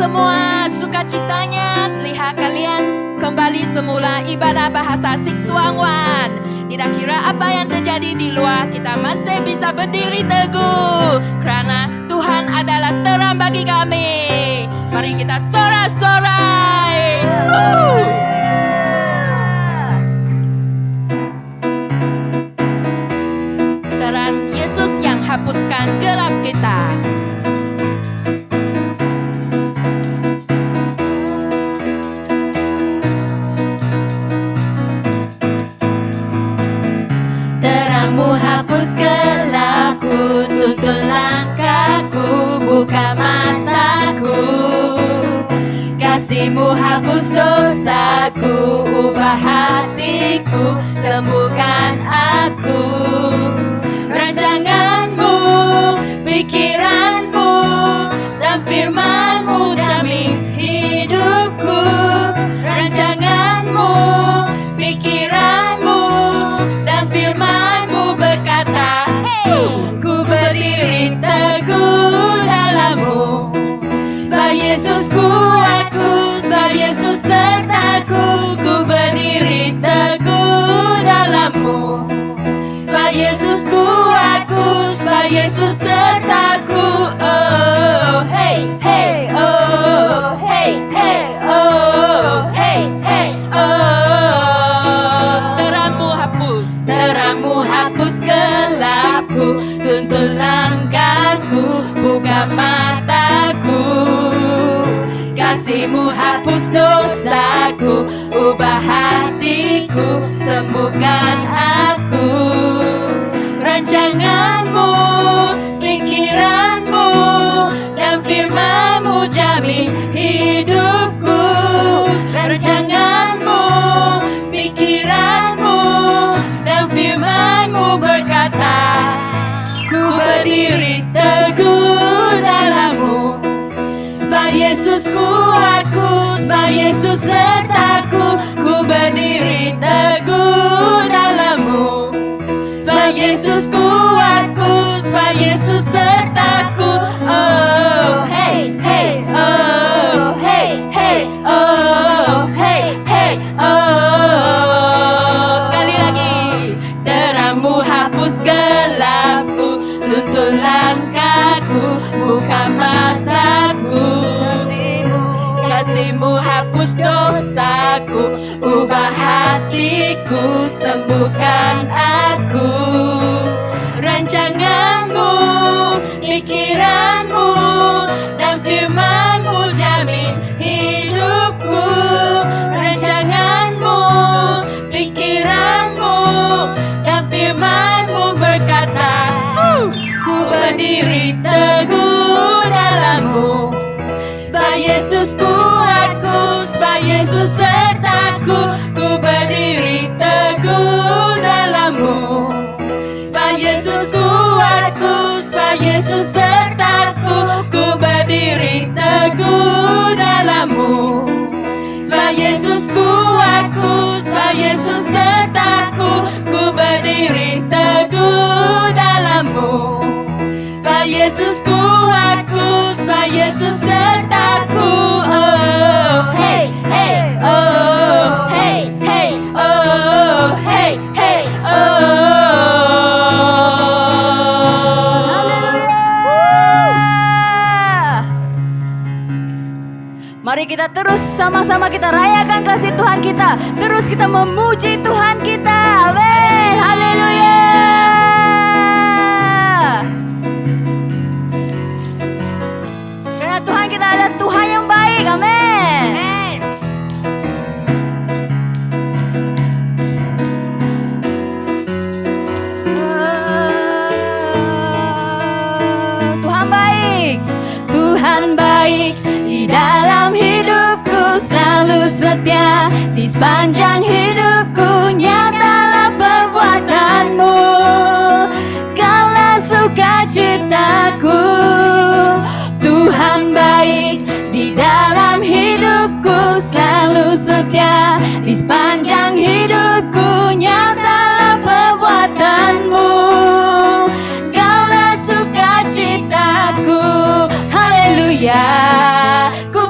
semua sukacitanya. Lihat kalian kembali semula ibadah bahasa Siksuangwan. Tidak kira apa yang terjadi di luar, kita masih bisa berdiri teguh karena Tuhan adalah terang bagi kami. Mari kita sorak-sorai. Terang Yesus yang hapuskan gelap kita. Terangmu hapus gelapku, tuntun langkahku, buka mataku. Kasihmu hapus dosaku, ubah hatiku, sembuhkan aku. Rancanganmu, pikiranmu, dan firmanmu jamin hidupku. Rancanganmu, pikiranmu, dan firmanmu berkata, ku berdiri teguh dalammu. Sebab Yesus kuatku, sebab Yesus sertaku, ku berdiri teguh dalammu. Sebab Yesus kuatku, sebab Yesus sertaku. Oh, hey, hey, oh, hey, hey, oh, hey, hey, oh. Terangmu hapus gelapku, tuntun langkahku, buka mataku. Kasihmu hapus dosaku, ubah hatiku, sembuhkan aku. Rancanganmu, pikiranmu, dan firmanmu jamin hidupku. Rancanganmu, pikiranmu, dan firmanmu berkata, ku berdiri teguh dalammu. Sebab Yesus kuatku, sebab Yesus sertaku, ku berdiri teguh dalammu. Sebab Yesus kuatku, sebab Yesus sertaku. Oh, hey, hey, oh, hey, hey, oh, hey, hey, oh. Sekali lagi. Terangmu hapus gelapku, tuntun langkahku, buka mataku. Kasihmu hapus dosaku, ubah hatiku, sembuhkan aku. Rancanganmu, pikiranmu, dan firmanmu jamin hidupku. Rancanganmu, pikiranmu, dan firmanmu berkata, ku berdiri teguh dalammu. Sebab Yesus kuatku, sebab Yesus sertaku, ku berdiri teguh dalammu. Sebab Yesus kuatku, sebab Yesus sertaku, ku berdiri teguh dalammu. Sebab Yesus kuatku, sebab Yesus sertaku, ku berdiri teguh dalammu. Sebab Yesus kuatku, sebab Yesus sertaku. Oh, hey, hey, oh, hey, hey, oh, hey, hey, oh. Haleluya. Mari kita terus sama-sama kita rayakan kasih Tuhan kita. Terus kita memuji Tuhan kita. Amin. Haleluya. Karena Tuhan kita adalah Tuhan yang baik. Amin. Tuhan baik. Tuhan baik. Di dalam hidupku selalu setia, di sepanjang hidupku nyatalah perbuatanmu. Kaulah sukacitaku. Tuhan baik, di dalam hidupku selalu setia, di sepanjang hidupku nyatalah perbuatanmu. Kaulah sukacitaku. Haleluya. Ku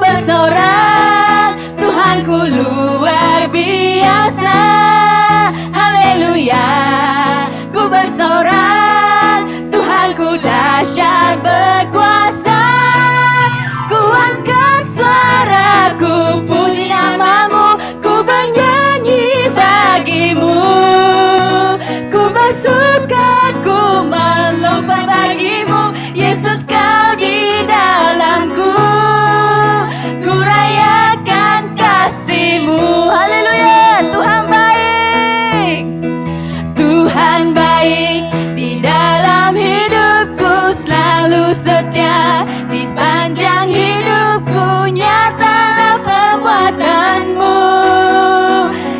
setia di sepanjang hidupku. Nyatalah perbuatanmu,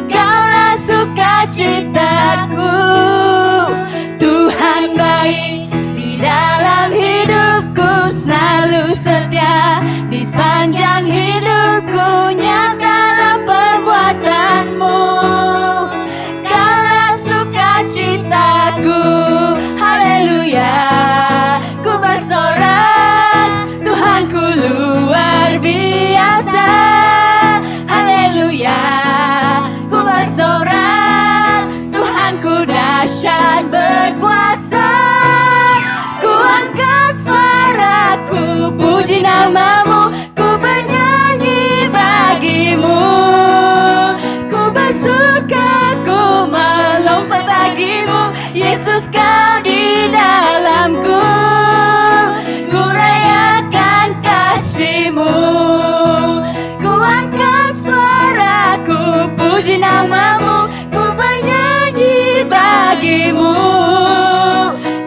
Kaulah sukacitaku. Tuhan baik di dalam hidupku, selalu setia di sepanjang hidupku. Nyatalah perbuatanmu, Kaulah sukacitaku. Haleluya, ku bersorak, Tuhanku luar biasa. Haleluya, ku bersorak, Tuhanku dahsyat berkuasa. Ku angkat suaraku, puji namamu, ku bernyanyi bagimu. Ku bersuka, ku melompat bagimu, Yesus Kau di dalamku. Ku rayakan kasih-Mu, ku angkat suaraku, puji namamu, ku bernyanyi bagimu.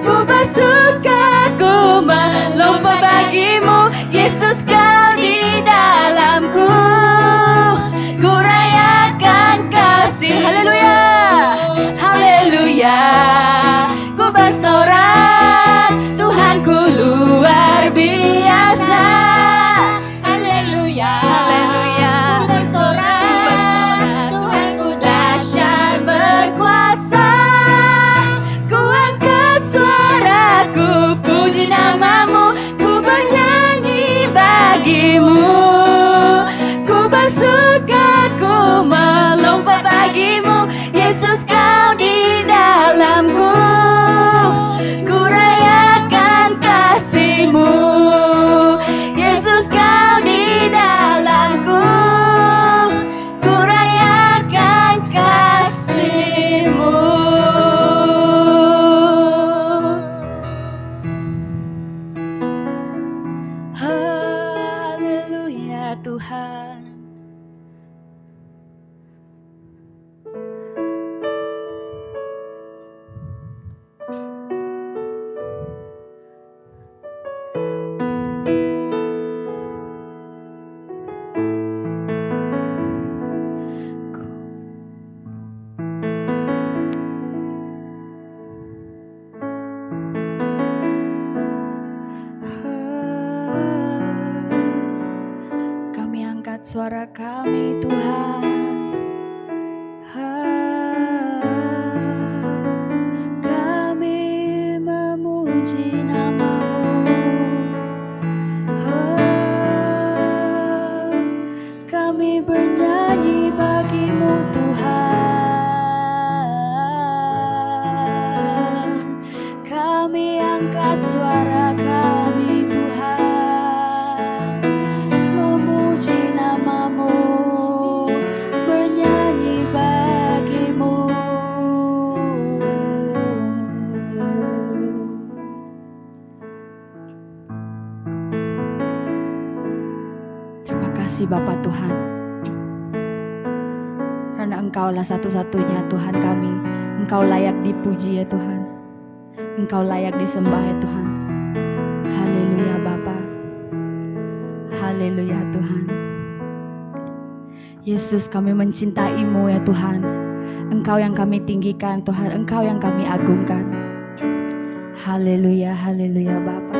Ku bersuka, ku melompat bagimu, Yesus Kau di dalamku. Ku rayakan kasih. Haleluya, haleluya, ku bersorak, Tuhanku luar biasa. Haleluya, haleluya, ku bersorak, Tuhanku dahsyat berkuasa. Ku angkat suaraku, puji namamu, ku bernyanyi bagimu. Ku bersuka, ku melompat bagimu, Yesus Kau di dalamku. Ku rayakan kasih-Mu, Yesus Kau di dalamku. Ku rayakan kasih-Mu. Haleluya Tuhan. Kami angkat suara kami Tuhan. Kami memuji namamu. Kami bernyanyi bagimu Tuhan. Kami angkat suara kami Tuhan, memuji namamu, bernyanyi bagimu. Terima kasih Bapa Tuhan, karena Engkaulah satu-satunya Tuhan kami. Engkau layak dipuji ya Tuhan, Engkau layak disembah ya Tuhan. Haleluya Bapa, haleluya Tuhan. Yesus, kami mencintai-Mu ya Tuhan. Engkau yang kami tinggikan Tuhan, Engkau yang kami agungkan. Haleluya, haleluya Bapa.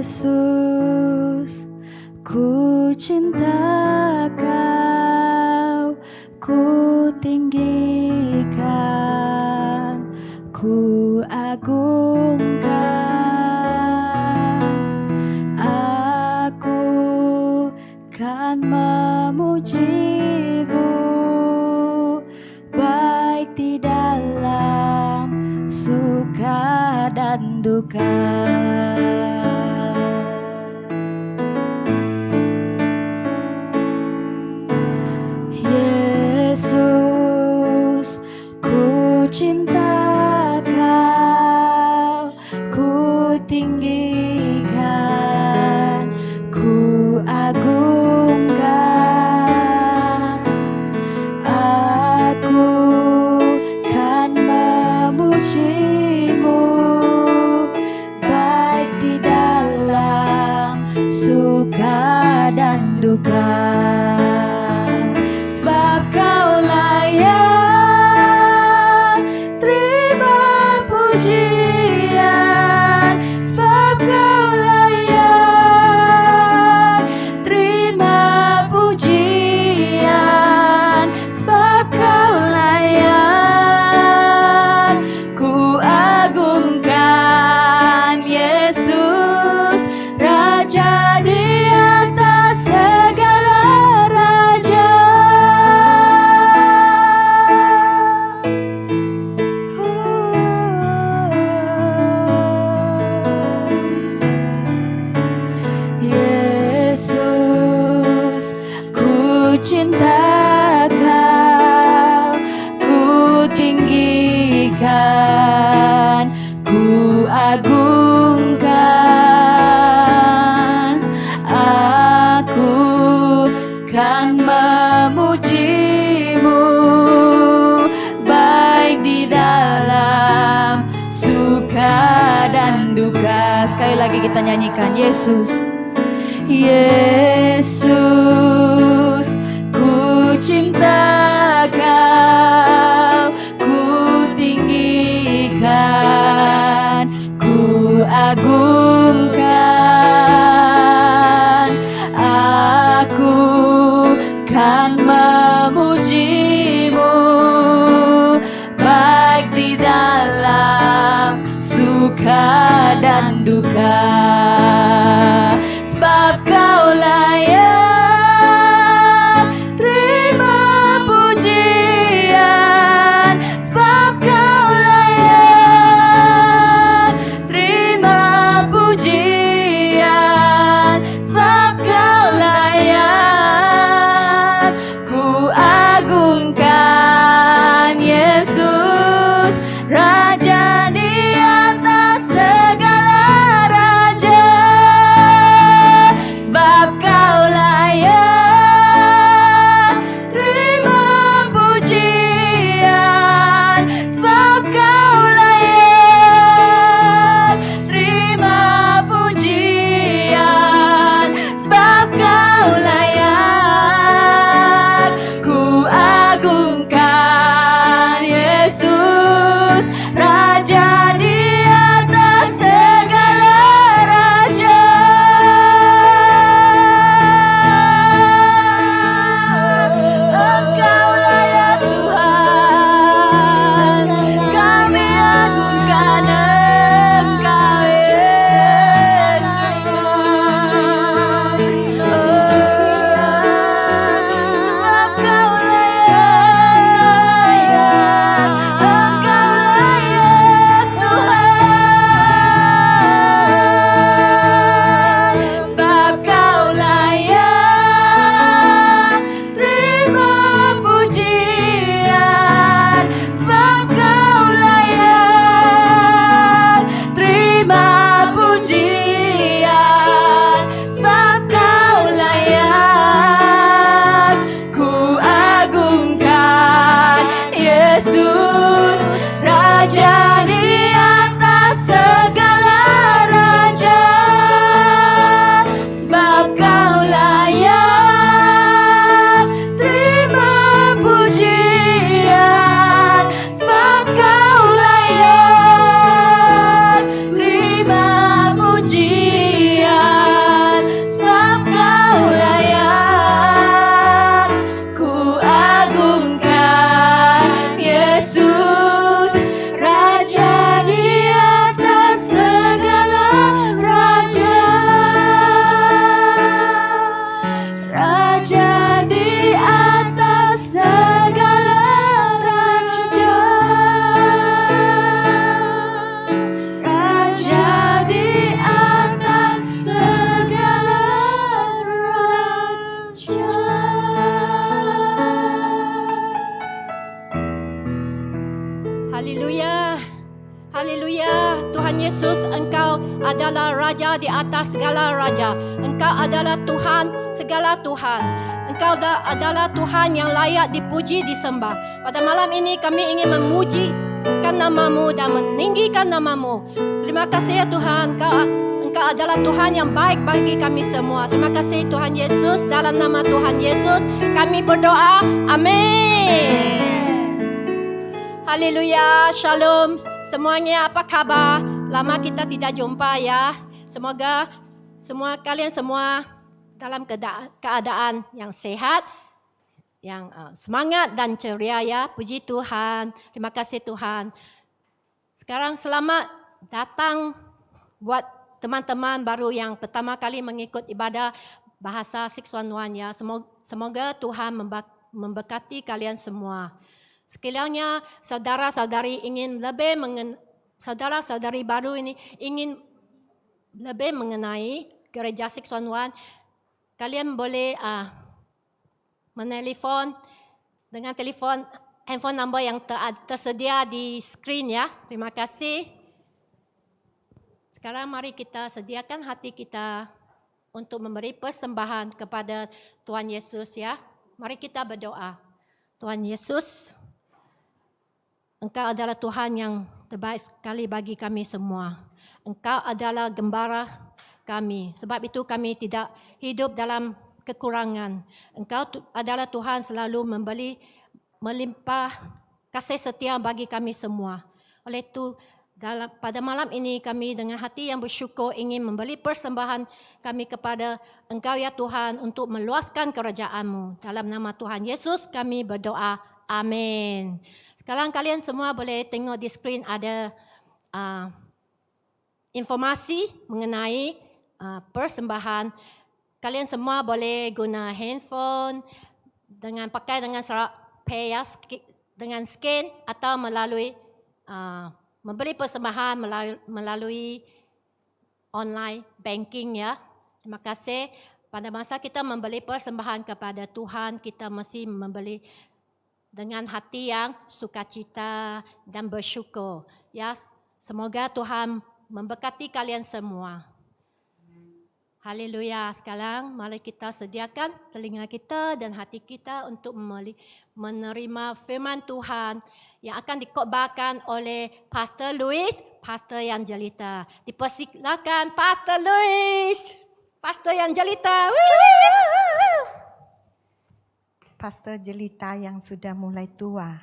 Yesus, ku cinta Kau, ku tinggikan, ku agungkan. Aku kan memuji-Mu, baik di dalam suka dan duka. Yesus, ku cinta Kau, ku tinggikan, ku agungkan. suka dan duka. Sebab Kau layak terima pujian, sebab Kau layak terima pujian, sebab Kau layak ku agungkan Yesus, Raja di atas segala raja. Yesus, ku cinta Kau, ku tinggikan, ku agungkan. Aku kan memuji-Mu, baik di dalam suka dan duka. Sekali lagi kita nyanyikan, Yesus. Yesus, ku cinta Kau, ku tinggikan, ku agungkan. Aku kan memuji-Mu, baik di dalam suka dan duka. Sebab Kau layak terima pujian, sebab Kau layak terima pujian, sebab Kau layak ku agungkan Yesus, Raja di atas segala raja. Sebab Kau layak terima pujian, sebab Kau layak terima pujian, sebab Kau layak ku agungkan Yesus, Raja di atas segala raja. Engkau layak Tuhan, kami agungkan Engkau Yesus. Sebab Kau layak, Engkau layak Tuhan. Sebab Kau layak terima pujian, sebab Kau layak terima pujian, sebab Kau layak ku agungkan Yesus, Raja di atas segala raja. Sebab Kau layak terima pujian, sebab Kau layak terima pujian, sebab Kau layak ku agungkan Yesus, Raja di atas segala raja. Raja di atas segala raja. Raja di atas segala raja. Haleluya. Haleluya. Tuhan Yesus, Engkau adalah Raja di atas segala raja. Engkau adalah Tuhan segala Tuhan. Engkau adalah Tuhan yang layak dipuji, disembah. Pada malam ini kami ingin memujikan nama-Mu dan meninggikan nama-Mu. Terima kasih ya Tuhan, Engkau adalah Tuhan yang baik bagi kami semua. Terima kasih Tuhan Yesus. Dalam nama Tuhan Yesus kami berdoa. Amin. Haleluya. Shalom. Semuanya apa kabar? Lama kita tidak jumpa ya. Semoga kalian semua dalam keadaan yang sehat, yang semangat dan ceria ya. Puji Tuhan. Terima kasih Tuhan. Sekarang selamat datang buat teman-teman baru yang pertama kali mengikut ibadah bahasa 611 ya. Semoga Tuhan memberkati kalian semua. Sekiranya saudara-saudari ingin lebih saudara-saudari baru ini ingin lebih mengenai gereja 611, kalian boleh menelpon dengan telefon handphone number yang tersedia di screen ya. Terima kasih. Sekarang mari kita sediakan hati kita untuk memberi persembahan kepada Tuhan Yesus ya. Mari kita berdoa. Tuhan Yesus, Engkau adalah Tuhan yang terbaik sekali bagi kami semua. Engkau adalah gembala kami. Sebab itu kami tidak hidup dalam kekurangan. Engkau adalah Tuhan selalu melimpah kasih setia bagi kami semua. Oleh itu, pada malam ini kami dengan hati yang bersyukur ingin memberi persembahan kami kepada Engkau ya Tuhan untuk meluaskan kerajaan-Mu. Dalam nama Tuhan Yesus kami berdoa. Amin. Sekarang kalian semua boleh tengok di screen ada informasi mengenai persembahan. Kalian semua boleh guna handphone pakai dengan pay ya, dengan scan atau melalui memberi persembahan melalui online banking ya. Terima kasih. Pada masa kita memberi persembahan kepada Tuhan, kita mesti memberi dengan hati yang sukacita dan bersyukur. Ya, semoga Tuhan memberkati kalian semua. Haleluya. Sekarang mari kita sediakan telinga kita dan hati kita untuk menerima firman Tuhan yang akan dikhotbahkan oleh Pastor Louis, Pastor Yangelita. Dipersilakan Pastor Louis, Pastor Yangelita. Pastor Jelita yang sudah mulai tua.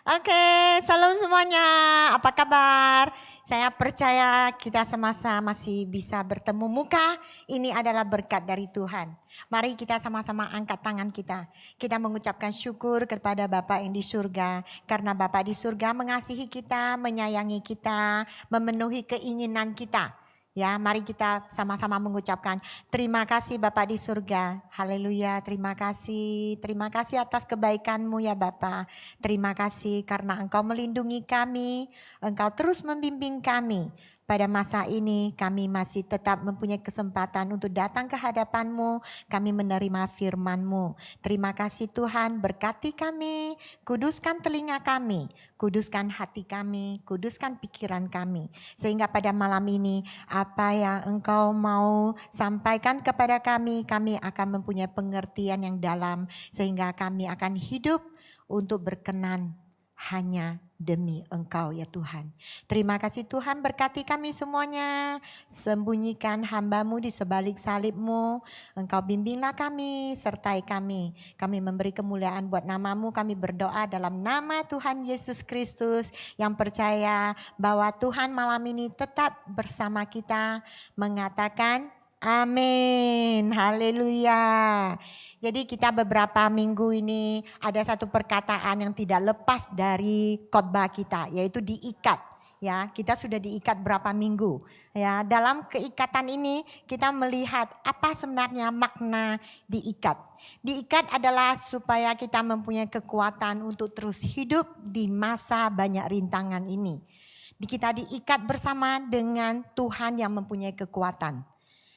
Oke, salam semuanya. Apa kabar? Saya percaya kita sama-sama masih bisa bertemu muka. Ini adalah berkat dari Tuhan. Mari kita sama-sama angkat tangan kita. Kita mengucapkan syukur kepada Bapa yang di surga. Karena Bapa di surga mengasihi kita, menyayangi kita, memenuhi keinginan kita. Ya, mari kita sama-sama mengucapkan terima kasih Bapa di surga. Haleluya, terima kasih. Terima kasih atas kebaikan-Mu ya Bapa. Terima kasih karena Engkau melindungi kami, Engkau terus membimbing kami. Pada masa ini kami masih tetap mempunyai kesempatan untuk datang ke hadapan-Mu, kami menerima firman-Mu. Terima kasih Tuhan, berkati kami, kuduskan telinga kami, kuduskan hati kami, kuduskan pikiran kami. Sehingga pada malam ini apa yang Engkau mau sampaikan kepada kami akan mempunyai pengertian yang dalam. Sehingga kami akan hidup untuk berkenan hanya demi Engkau ya Tuhan. Terima kasih Tuhan, berkati kami semuanya. Sembunyikan hamba-Mu di sebalik salib-Mu. Engkau bimbinglah kami, sertai kami. Kami memberi kemuliaan buat nama-Mu. Kami berdoa dalam nama Tuhan Yesus Kristus yang percaya bahwa Tuhan malam ini tetap bersama kita, mengatakan amin. Haleluya. Jadi kita beberapa minggu ini ada satu perkataan yang tidak lepas dari khotbah kita, yaitu diikat. Ya, kita sudah diikat berapa minggu. Ya, dalam keikatan ini kita melihat apa sebenarnya makna diikat. Diikat adalah supaya kita mempunyai kekuatan untuk terus hidup di masa banyak rintangan ini. Kita diikat bersama dengan Tuhan yang mempunyai kekuatan.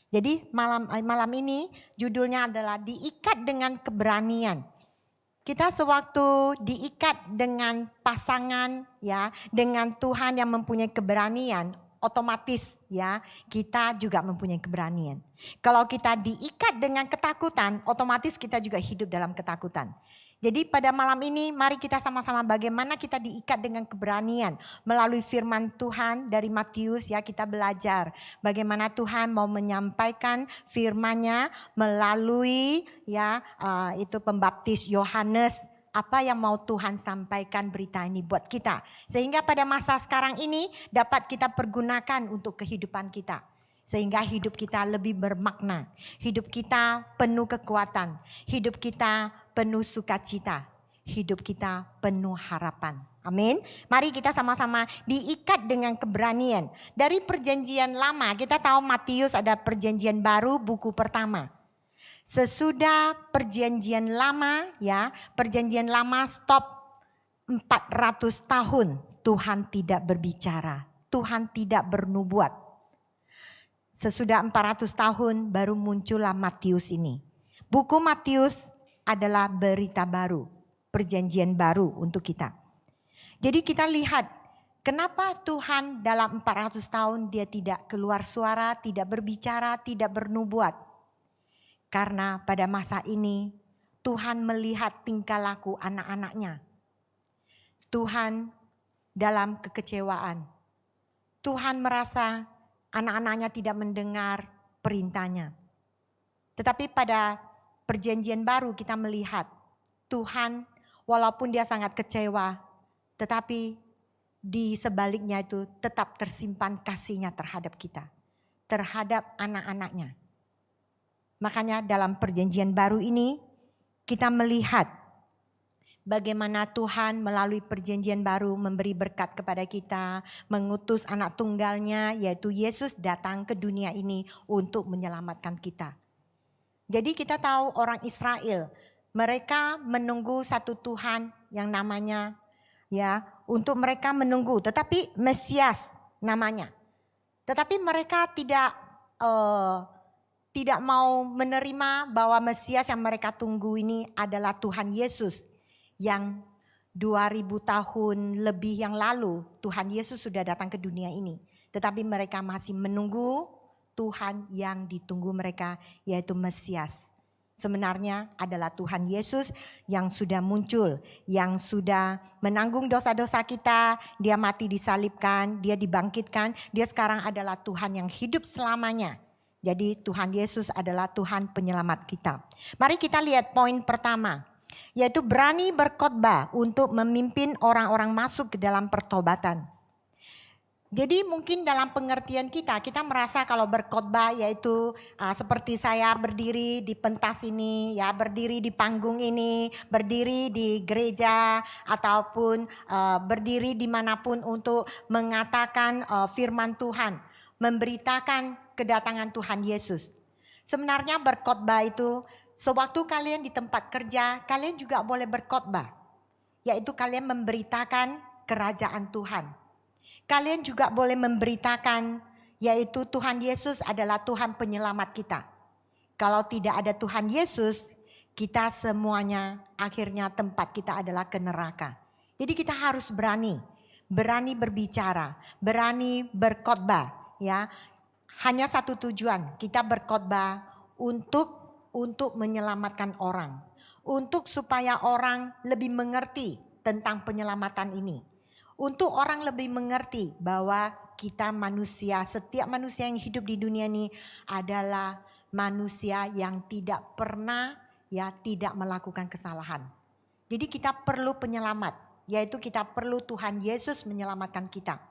Jadi malam ini judulnya adalah diikat dengan keberanian. Kita sewaktu diikat dengan pasangan ya, dengan Tuhan yang mempunyai keberanian, otomatis ya kita juga mempunyai keberanian. Kalau kita diikat dengan ketakutan, otomatis kita juga hidup dalam ketakutan. Jadi pada malam ini mari kita sama-sama bagaimana kita diikat dengan keberanian melalui firman Tuhan dari Matius ya, kita belajar bagaimana Tuhan mau menyampaikan firman-Nya melalui ya itu pembaptis Yohanes, apa yang mau Tuhan sampaikan berita ini buat kita. Sehingga pada masa sekarang ini dapat kita pergunakan untuk kehidupan kita. Sehingga hidup kita lebih bermakna, hidup kita penuh kekuatan, hidup kita penuh sukacita, hidup kita penuh harapan. Amin. Mari kita sama-sama diikat dengan keberanian. Dari perjanjian lama, kita tahu Matius ada perjanjian baru buku pertama. Sesudah perjanjian lama ya, perjanjian lama stop 400 tahun Tuhan tidak berbicara, Tuhan tidak bernubuat. Sesudah 400 tahun baru muncullah Matius ini. Buku Matius adalah berita baru, perjanjian baru untuk kita. Jadi kita lihat kenapa Tuhan dalam 400 tahun dia tidak keluar suara, tidak berbicara, tidak bernubuat. Karena pada masa ini Tuhan melihat tingkah laku anak-anaknya. Tuhan dalam kekecewaan. Tuhan merasa anak-anaknya tidak mendengar perintahnya. Tetapi pada perjanjian baru kita melihat Tuhan walaupun dia sangat kecewa, tetapi di sebaliknya itu tetap tersimpan kasih-Nya terhadap kita, terhadap anak-anaknya. Makanya dalam perjanjian baru ini kita melihat bagaimana Tuhan melalui perjanjian baru memberi berkat kepada kita, mengutus anak tunggalnya yaitu Yesus datang ke dunia ini untuk menyelamatkan kita. Jadi kita tahu orang Israel, mereka menunggu satu Tuhan yang namanya ya, untuk mereka menunggu, tetapi Mesias namanya. Tetapi mereka tidak mau menerima bahwa Mesias yang mereka tunggu ini adalah Tuhan Yesus. Yang 2000 tahun lebih yang lalu Tuhan Yesus sudah datang ke dunia ini. Tetapi mereka masih menunggu Tuhan yang ditunggu mereka yaitu Mesias. Sebenarnya adalah Tuhan Yesus yang sudah muncul, yang sudah menanggung dosa-dosa kita, dia mati disalibkan, dia dibangkitkan, dia sekarang adalah Tuhan yang hidup selamanya. Jadi Tuhan Yesus adalah Tuhan penyelamat kita. Mari kita lihat poin pertama. Yaitu berani berkhotbah untuk memimpin orang-orang masuk ke dalam pertobatan. Jadi mungkin dalam pengertian kita merasa kalau berkhotbah yaitu seperti saya berdiri di pentas ini, ya berdiri di panggung ini, berdiri di gereja ataupun berdiri dimanapun untuk mengatakan firman Tuhan, memberitakan kedatangan Tuhan Yesus. Sebenarnya berkhotbah itu sewaktu kalian di tempat kerja, kalian juga boleh berkhotbah. Yaitu kalian memberitakan kerajaan Tuhan. Kalian juga boleh memberitakan yaitu Tuhan Yesus adalah Tuhan penyelamat kita. Kalau tidak ada Tuhan Yesus, kita semuanya akhirnya tempat kita adalah ke neraka. Jadi kita harus berani berbicara, berani berkhotbah ya. Hanya satu tujuan, kita berkhotbah untuk menyelamatkan orang. Untuk supaya orang lebih mengerti tentang penyelamatan ini. Untuk orang lebih mengerti bahwa kita manusia, setiap manusia yang hidup di dunia ini adalah manusia yang tidak pernah tidak melakukan kesalahan. Jadi kita perlu penyelamat, yaitu kita perlu Tuhan Yesus menyelamatkan kita.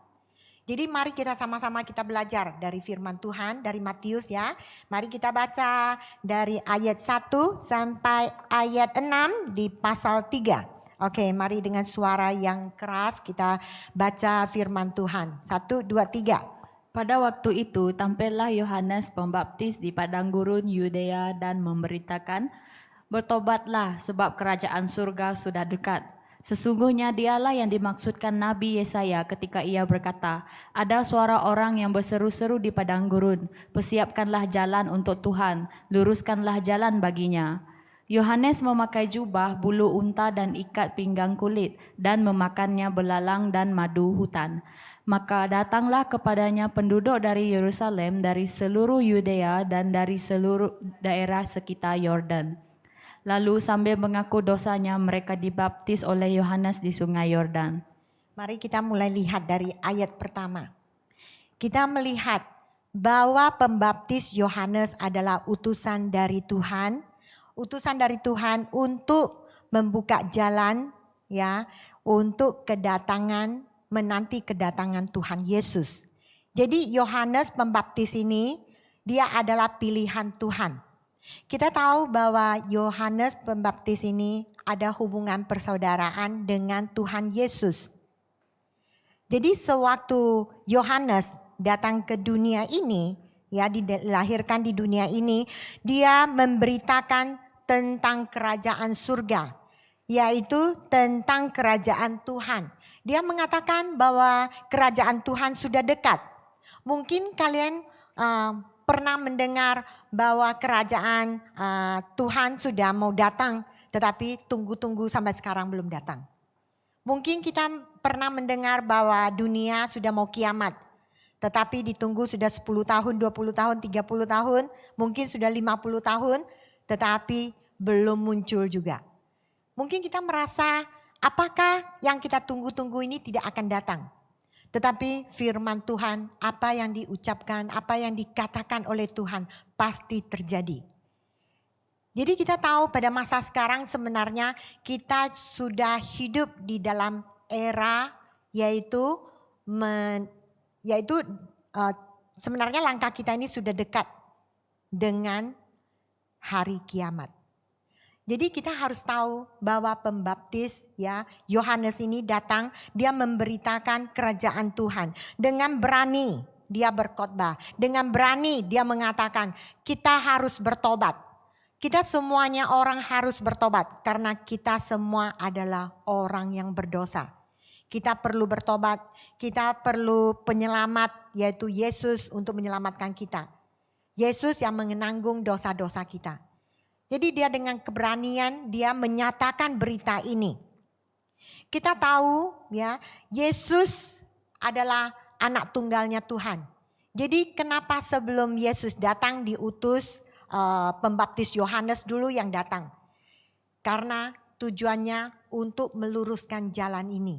Jadi mari kita sama-sama kita belajar dari firman Tuhan, dari Matius ya. Mari kita baca dari ayat 1 sampai ayat 6 di pasal 3. Oke, mari dengan suara yang keras kita baca firman Tuhan. 1, 2, 3. Pada waktu itu tampillah Yohanes Pembaptis di padang gurun Yudea dan memberitakan, "Bertobatlah sebab kerajaan surga sudah dekat." Sesungguhnya dialah yang dimaksudkan Nabi Yesaya ketika ia berkata, "Ada suara orang yang berseru-seru di padang gurun, persiapkanlah jalan untuk Tuhan, luruskanlah jalan baginya." Yohanes memakai jubah bulu unta dan ikat pinggang kulit dan memakannya belalang dan madu hutan. Maka datanglah kepadanya penduduk dari Yerusalem, dari seluruh Yudea dan dari seluruh daerah sekitar Yordan. Lalu sambil mengaku dosanya, mereka dibaptis oleh Yohanes di Sungai Yordan. Mari kita mulai lihat dari ayat pertama. Kita melihat bahwa pembaptis Yohanes adalah utusan dari Tuhan. Utusan dari Tuhan untuk membuka jalan ya, untuk menanti kedatangan Tuhan Yesus. Jadi Yohanes pembaptis ini dia adalah pilihan Tuhan. Kita tahu bahwa Yohanes pembaptis ini ada hubungan persaudaraan dengan Tuhan Yesus. Jadi sewaktu Yohanes datang ke dunia ini, ya dilahirkan di dunia ini, dia memberitakan tentang kerajaan surga, yaitu tentang kerajaan Tuhan. Dia mengatakan bahwa kerajaan Tuhan sudah dekat. Mungkin kalian pernah mendengar bahwa kerajaan Tuhan sudah mau datang, tetapi tunggu-tunggu sampai sekarang belum datang. Mungkin kita pernah mendengar bahwa dunia sudah mau kiamat, tetapi ditunggu sudah 10 tahun, 20 tahun, 30 tahun, mungkin sudah 50 tahun, tetapi belum muncul juga. Mungkin kita merasa apakah yang kita tunggu-tunggu ini tidak akan datang. Tetapi firman Tuhan, apa yang diucapkan, apa yang dikatakan oleh Tuhan pasti terjadi. Jadi kita tahu pada masa sekarang sebenarnya kita sudah hidup di dalam era yaitu sebenarnya langkah kita ini sudah dekat dengan hari kiamat. Jadi kita harus tahu bahwa pembaptis ya Yohanes ini datang, dia memberitakan kerajaan Tuhan. Dengan berani dia berkhotbah, dengan berani dia mengatakan kita harus bertobat. Kita semuanya orang harus bertobat karena kita semua adalah orang yang berdosa. Kita perlu bertobat, kita perlu penyelamat yaitu Yesus untuk menyelamatkan kita. Yesus yang menanggung dosa-dosa kita. Jadi dia dengan keberanian dia menyatakan berita ini. Kita tahu ya Yesus adalah anak tunggalnya Tuhan. Jadi kenapa sebelum Yesus datang diutus pembaptis Yohanes dulu yang datang? Karena tujuannya untuk meluruskan jalan ini.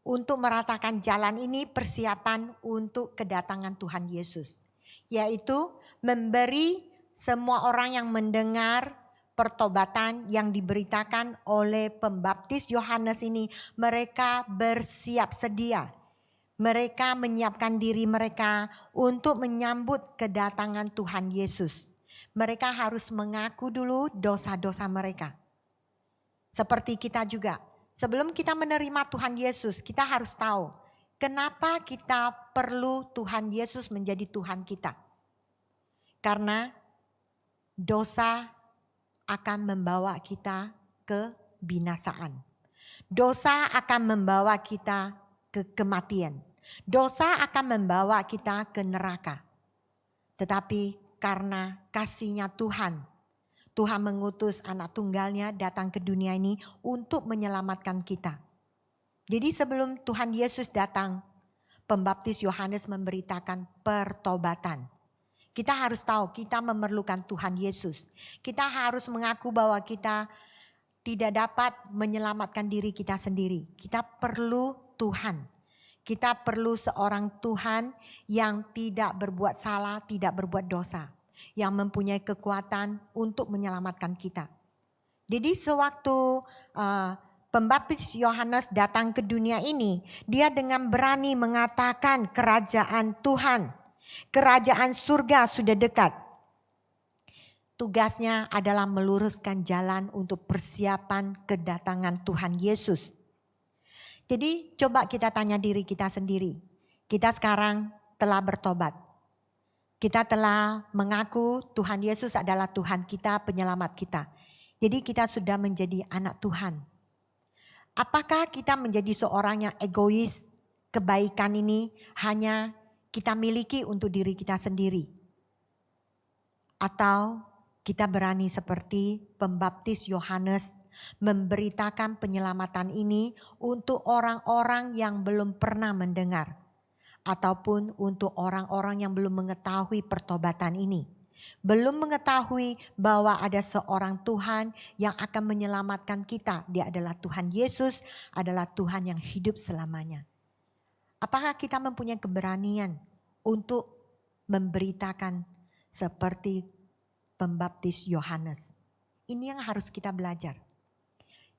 Untuk meratakan jalan ini persiapan untuk kedatangan Tuhan Yesus. Yaitu memberi semua orang yang mendengar pertobatan yang diberitakan oleh pembaptis Yohanes ini, mereka bersiap sedia. Mereka menyiapkan diri mereka untuk menyambut kedatangan Tuhan Yesus. Mereka harus mengaku dulu dosa-dosa mereka. Seperti kita juga, sebelum kita menerima Tuhan Yesus, kita harus tahu kenapa kita perlu Tuhan Yesus menjadi Tuhan kita. Karena dosa akan membawa kita ke binasaan. Dosa akan membawa kita ke kematian. Dosa akan membawa kita ke neraka. Tetapi karena kasih-Nya Tuhan, Tuhan mengutus anak tunggalnya datang ke dunia ini untuk menyelamatkan kita. Jadi sebelum Tuhan Yesus datang, pembaptis Yohanes memberitakan pertobatan. Kita harus tahu kita memerlukan Tuhan Yesus. Kita harus mengaku bahwa kita tidak dapat menyelamatkan diri kita sendiri. Kita perlu Tuhan. Kita perlu seorang Tuhan yang tidak berbuat salah, tidak berbuat dosa. Yang mempunyai kekuatan untuk menyelamatkan kita. Jadi sewaktu pembaptis Yohanes datang ke dunia ini, dia dengan berani mengatakan kerajaan Tuhan. Kerajaan surga sudah dekat. Tugasnya adalah meluruskan jalan untuk persiapan kedatangan Tuhan Yesus. Jadi coba kita tanya diri kita sendiri. Kita sekarang telah bertobat. Kita telah mengaku Tuhan Yesus adalah Tuhan kita, penyelamat kita. Jadi kita sudah menjadi anak Tuhan. Apakah kita menjadi seorang yang egois? Kebaikan ini hanya kita miliki untuk diri kita sendiri. Atau kita berani seperti pembaptis Yohanes memberitakan penyelamatan ini untuk orang-orang yang belum pernah mendengar. Ataupun untuk orang-orang yang belum mengetahui pertobatan ini. belum mengetahui bahwa ada seorang Tuhan yang akan menyelamatkan kita. Dia adalah Tuhan Yesus, adalah Tuhan yang hidup selamanya. Apakah kita mempunyai keberanian untuk memberitakan seperti pembaptis Yohanes? Ini yang harus kita belajar.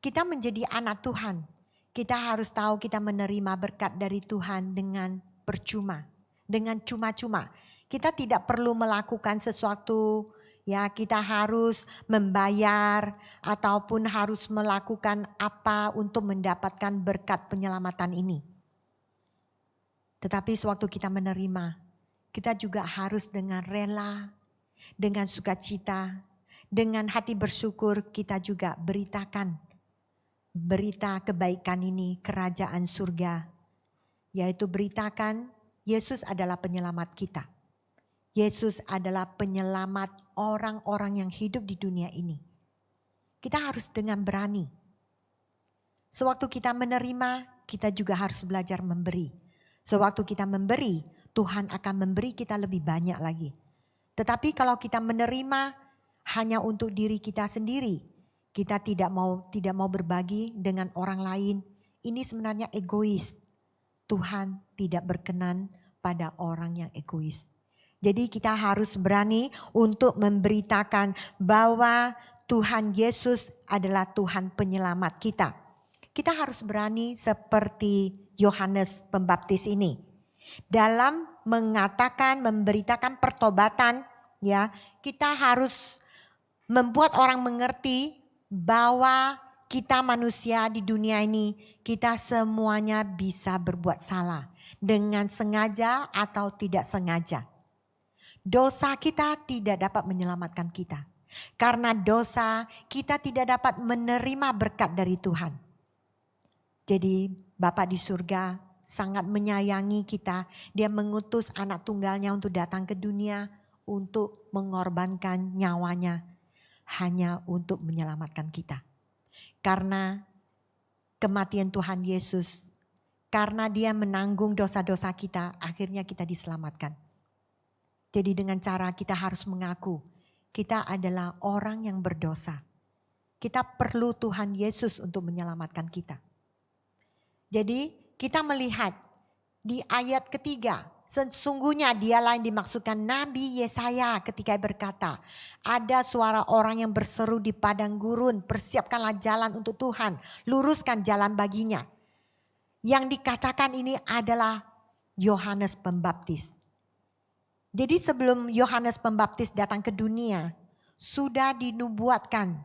Kita menjadi anak Tuhan. Kita harus tahu kita menerima berkat dari Tuhan dengan percuma, dengan cuma-cuma. Kita tidak perlu melakukan sesuatu, ya kita harus membayar ataupun harus melakukan apa untuk mendapatkan berkat penyelamatan ini. Tetapi sewaktu kita menerima, kita juga harus dengan rela, dengan sukacita, dengan hati bersyukur kita juga beritakan berita kebaikan ini, kerajaan surga. Yaitu beritakan Yesus adalah penyelamat kita. Yesus adalah penyelamat orang-orang yang hidup di dunia ini. Kita harus dengan berani. Sewaktu kita menerima, kita juga harus belajar memberi. Sewaktu kita memberi, Tuhan akan memberi kita lebih banyak lagi. Tetapi kalau kita menerima hanya untuk diri kita sendiri, kita tidak mau berbagi dengan orang lain. Ini sebenarnya egois. Tuhan tidak berkenan pada orang yang egois. Jadi kita harus berani untuk memberitakan bahwa Tuhan Yesus adalah Tuhan penyelamat kita. Kita harus berani seperti Yohanes Pembaptis ini. Dalam mengatakan, memberitakan pertobatan, ya, kita harus membuat orang mengerti bahwa kita manusia di dunia ini, kita semuanya bisa berbuat salah dengan sengaja atau tidak sengaja. Dosa kita tidak dapat menyelamatkan kita. Karena dosa kita tidak dapat menerima berkat dari Tuhan. Jadi Bapa di surga sangat menyayangi kita. Dia mengutus anak tunggalnya untuk datang ke dunia untuk mengorbankan nyawanya. Hanya untuk menyelamatkan kita. Karena kematian Tuhan Yesus, karena dia menanggung dosa-dosa kita, akhirnya kita diselamatkan. Jadi dengan cara kita harus mengaku, kita adalah orang yang berdosa. Kita perlu Tuhan Yesus untuk menyelamatkan kita. Jadi kita melihat di ayat ketiga, sesungguhnya dialah yang dimaksudkan Nabi Yesaya ketika berkata, ada suara orang yang berseru di padang gurun, persiapkanlah jalan untuk Tuhan, luruskan jalan baginya. Yang dikatakan ini adalah Yohanes Pembaptis. Jadi sebelum Yohanes Pembaptis datang ke dunia, sudah dinubuatkan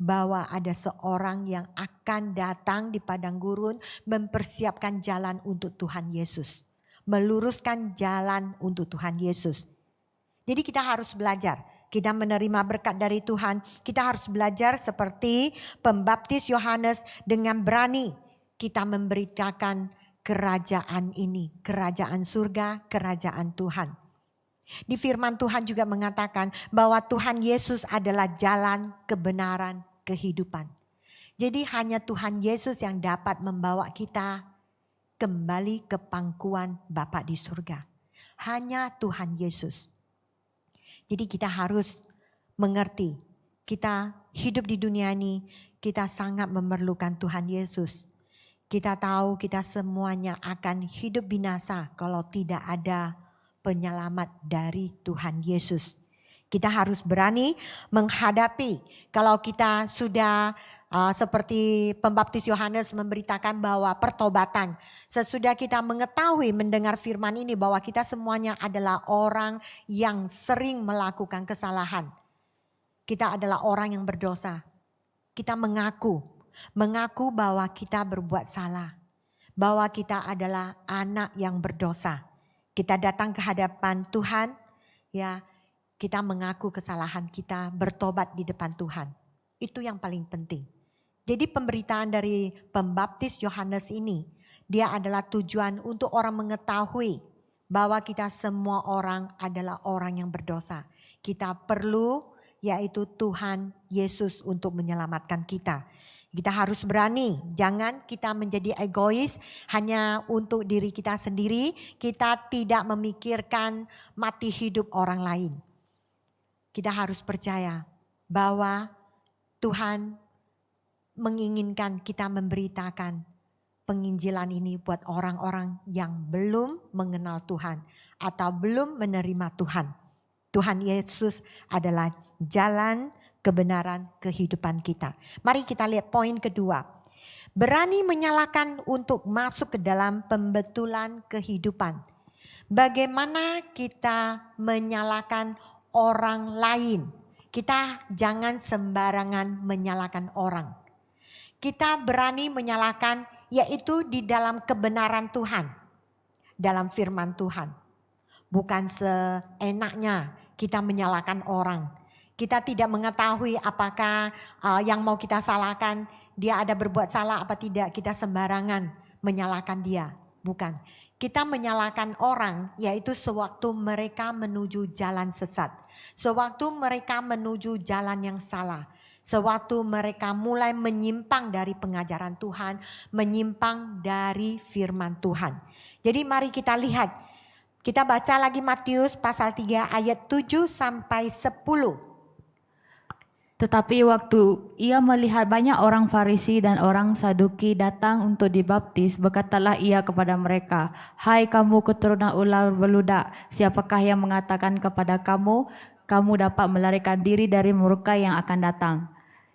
bahwa ada seorang yang akan datang di padang gurun mempersiapkan jalan untuk Tuhan Yesus. Meluruskan jalan untuk Tuhan Yesus. Jadi kita harus belajar. Kita menerima berkat dari Tuhan. Kita harus belajar seperti Pembaptis Yohanes dengan berani. Kita memberitakan kerajaan ini. Kerajaan surga, kerajaan Tuhan. Di firman Tuhan juga mengatakan bahwa Tuhan Yesus adalah jalan, kebenaran, kehidupan. Jadi hanya Tuhan Yesus yang dapat membawa kita kembali ke pangkuan Bapa di surga. Hanya Tuhan Yesus. Jadi kita harus mengerti, kita hidup di dunia ini, kita sangat memerlukan Tuhan Yesus. Kita tahu kita semuanya akan hidup binasa kalau tidak ada penyelamat dari Tuhan Yesus. Kita harus berani menghadapi kalau kita sudah seperti Pembaptis Yohanes memberitakan bahwa pertobatan. Sesudah kita mengetahui mendengar firman ini bahwa kita semuanya adalah orang yang sering melakukan kesalahan. Kita adalah orang yang berdosa. Kita mengaku bahwa kita berbuat salah. Bahwa kita adalah anak yang berdosa. Kita datang ke hadapan Tuhan, ya. Kita mengaku kesalahan kita, bertobat di depan Tuhan. Itu yang paling penting. Jadi pemberitaan dari Pembaptis Yohanes ini, dia adalah tujuan untuk orang mengetahui bahwa kita semua orang adalah orang yang berdosa. Kita perlu yaitu Tuhan Yesus untuk menyelamatkan kita. Kita harus berani, jangan kita menjadi egois hanya untuk diri kita sendiri. Kita tidak memikirkan mati hidup orang lain. kita harus percaya bahwa Tuhan menginginkan kita memberitakan penginjilan ini buat orang-orang yang belum mengenal Tuhan atau belum menerima Tuhan. Tuhan Yesus adalah jalan, kebenaran, kehidupan kita. Mari kita lihat poin kedua. Berani menyalakan untuk masuk ke dalam pembetulan kehidupan. Bagaimana kita menyalakan orang lain? Kita jangan sembarangan menyalakan orang. Kita berani menyalakan yaitu di dalam kebenaran Tuhan, dalam firman Tuhan. Bukan seenaknya kita menyalahkan orang. Kita tidak mengetahui apakah yang mau kita salahkan dia ada berbuat salah apa tidak, kita sembarangan menyalahkan dia. Bukan. Kita menyalahkan orang yaitu sewaktu mereka menuju jalan sesat. Sewaktu mereka menuju jalan yang salah. Sewaktu mereka mulai menyimpang dari pengajaran Tuhan, menyimpang dari firman Tuhan. Jadi mari kita lihat. Kita baca lagi Matius pasal 3 ayat 7 sampai 10. Tetapi waktu ia melihat banyak orang Farisi dan orang Saduki datang untuk dibaptis, berkatalah ia kepada mereka, "Hai kamu keturunan ular beludak, siapakah yang mengatakan kepada kamu, kamu dapat melarikan diri dari murka yang akan datang?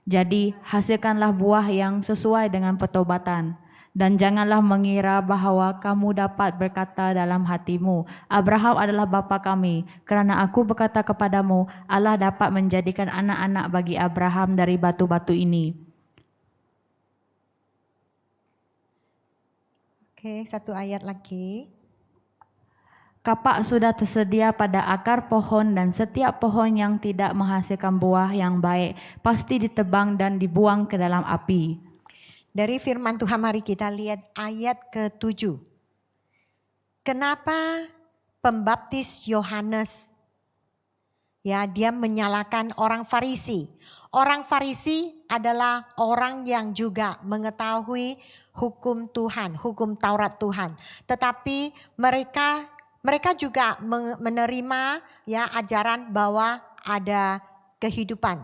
Jadi hasilkanlah buah yang sesuai dengan pertobatan. Dan janganlah mengira bahawa kamu dapat berkata dalam hatimu, Abraham adalah bapa kami. Kerana aku berkata kepadamu, Allah dapat menjadikan anak-anak bagi Abraham dari batu-batu ini." Oke, satu ayat lagi. Kapak sudah tersedia pada akar pohon dan setiap pohon yang tidak menghasilkan buah yang baik pasti ditebang dan dibuang ke dalam api. Dari firman Tuhan mari kita lihat ayat ke-7. Kenapa pembaptis Yohanes dia menyalahkan orang Farisi? Orang Farisi adalah orang yang juga mengetahui hukum Tuhan, hukum Taurat Tuhan. Tetapi mereka juga menerima ajaran bahwa ada kehidupan,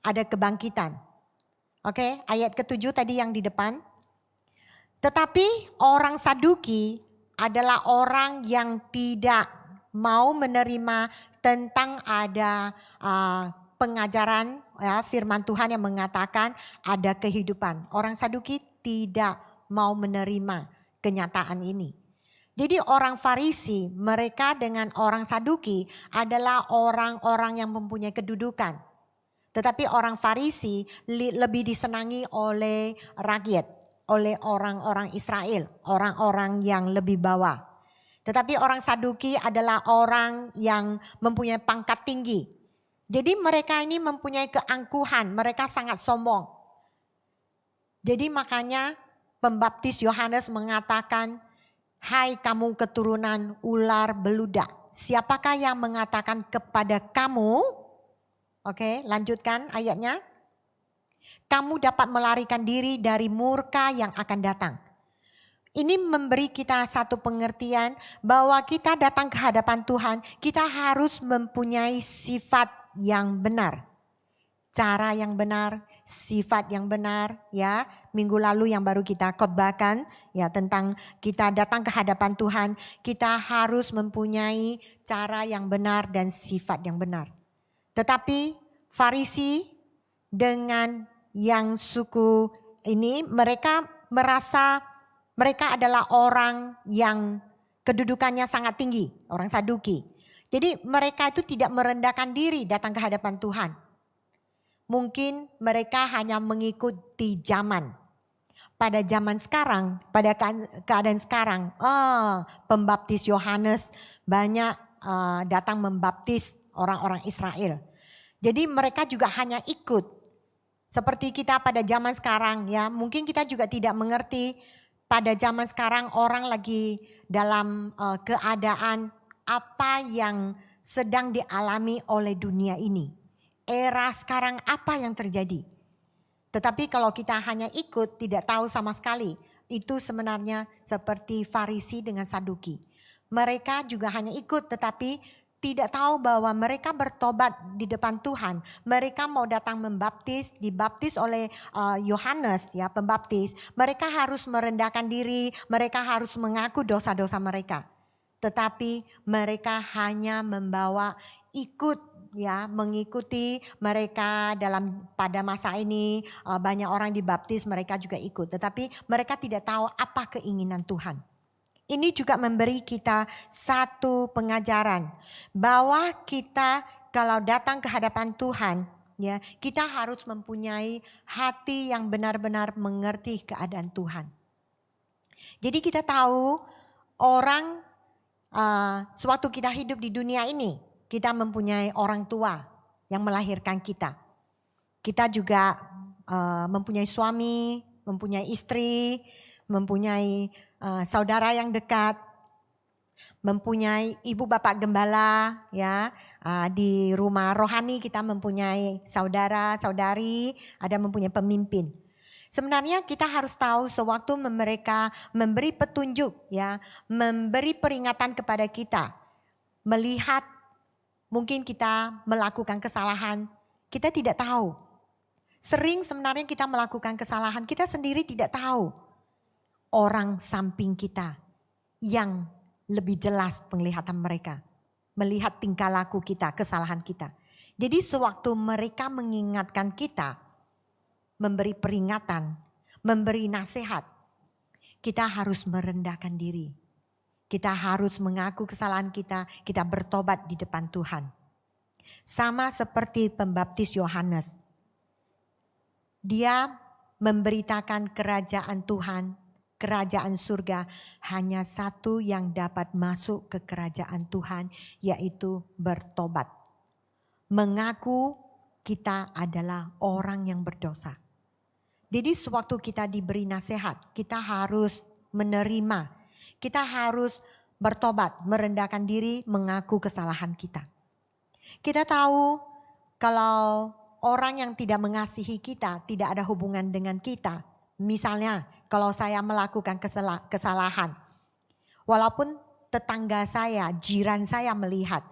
ada kebangkitan. Oke, ayat ke-7 tadi yang di depan. Tetapi orang Saduki adalah orang yang tidak mau menerima tentang ada pengajaran firman Tuhan yang mengatakan ada kehidupan. Orang Saduki tidak mau menerima kenyataan ini. Jadi orang Farisi, mereka dengan orang Saduki adalah orang-orang yang mempunyai kedudukan. Tetapi orang Farisi lebih disenangi oleh rakyat, oleh orang-orang Israel, orang-orang yang lebih bawah. Tetapi orang Saduki adalah orang yang mempunyai pangkat tinggi. Jadi mereka ini mempunyai keangkuhan, mereka sangat sombong. Jadi makanya pembaptis Yohanes mengatakan, "Hai kamu keturunan ular beludak, siapakah yang mengatakan kepada kamu?" Oke, lanjutkan ayatnya. "Kamu dapat melarikan diri dari murka yang akan datang." Ini memberi kita satu pengertian bahwa kita datang ke hadapan Tuhan, kita harus mempunyai sifat yang benar. Cara yang benar, sifat yang benar ya. Minggu lalu yang baru kita khotbahkan ya tentang kita datang ke hadapan Tuhan, kita harus mempunyai cara yang benar dan sifat yang benar. Tetapi Farisi dengan yang suku ini mereka merasa mereka adalah orang yang kedudukannya sangat tinggi, orang Saduki. Jadi mereka itu tidak merendahkan diri datang ke hadapan Tuhan. Mungkin mereka hanya mengikuti zaman. Pada zaman sekarang, pada keadaan sekarang, pembaptis Yohanes banyak datang membaptis orang-orang Israel. Jadi mereka juga hanya ikut. Seperti kita pada zaman sekarang ya, mungkin kita juga tidak mengerti pada zaman sekarang orang lagi dalam keadaan apa yang sedang dialami oleh dunia ini. Era sekarang apa yang terjadi. Tetapi kalau kita hanya ikut tidak tahu sama sekali, itu sebenarnya seperti Farisi dengan Saduki. Mereka juga hanya ikut tetapi tidak tahu bahwa mereka bertobat di depan Tuhan. Mereka mau datang membaptis, dibaptis oleh Yohanes ya pembaptis. Mereka harus merendahkan diri, mereka harus mengaku dosa-dosa mereka. Tetapi mereka hanya membawa mengikuti mereka pada masa ini banyak orang dibaptis, mereka juga ikut. Tetapi mereka tidak tahu apa keinginan Tuhan. Ini juga memberi kita satu pengajaran bahwa kita kalau datang ke hadapan Tuhan, ya, kita harus mempunyai hati yang benar-benar mengerti keadaan Tuhan. Jadi kita tahu orang sewaktu kita hidup di dunia ini, kita mempunyai orang tua yang melahirkan kita. Kita juga mempunyai suami, mempunyai istri, mempunyai saudara yang dekat, mempunyai ibu bapak gembala, ya. Di rumah rohani kita mempunyai saudara, saudari, ada mempunyai pemimpin. Sebenarnya kita harus tahu sewaktu mereka memberi petunjuk, ya, memberi peringatan kepada kita, melihat mungkin kita melakukan kesalahan, kita tidak tahu. Sering sebenarnya kita melakukan kesalahan, kita sendiri tidak tahu. Orang samping kita yang lebih jelas penglihatan mereka, melihat tingkah laku kita, kesalahan kita. Jadi sewaktu mereka mengingatkan kita, memberi peringatan, memberi nasihat, kita harus merendahkan diri. Kita harus mengaku kesalahan kita, kita bertobat di depan Tuhan. Sama seperti pembaptis Yohanes. Dia memberitakan kerajaan Tuhan, kerajaan surga, hanya satu yang dapat masuk ke kerajaan Tuhan, yaitu bertobat. Mengaku kita adalah orang yang berdosa. Jadi sewaktu kita diberi nasihat, kita harus menerima, kita harus bertobat, merendahkan diri, mengaku kesalahan kita. Kita tahu kalau orang yang tidak mengasihi kita, tidak ada hubungan dengan kita. Misalnya kalau saya melakukan kesalahan, walaupun tetangga saya, jiran saya melihat,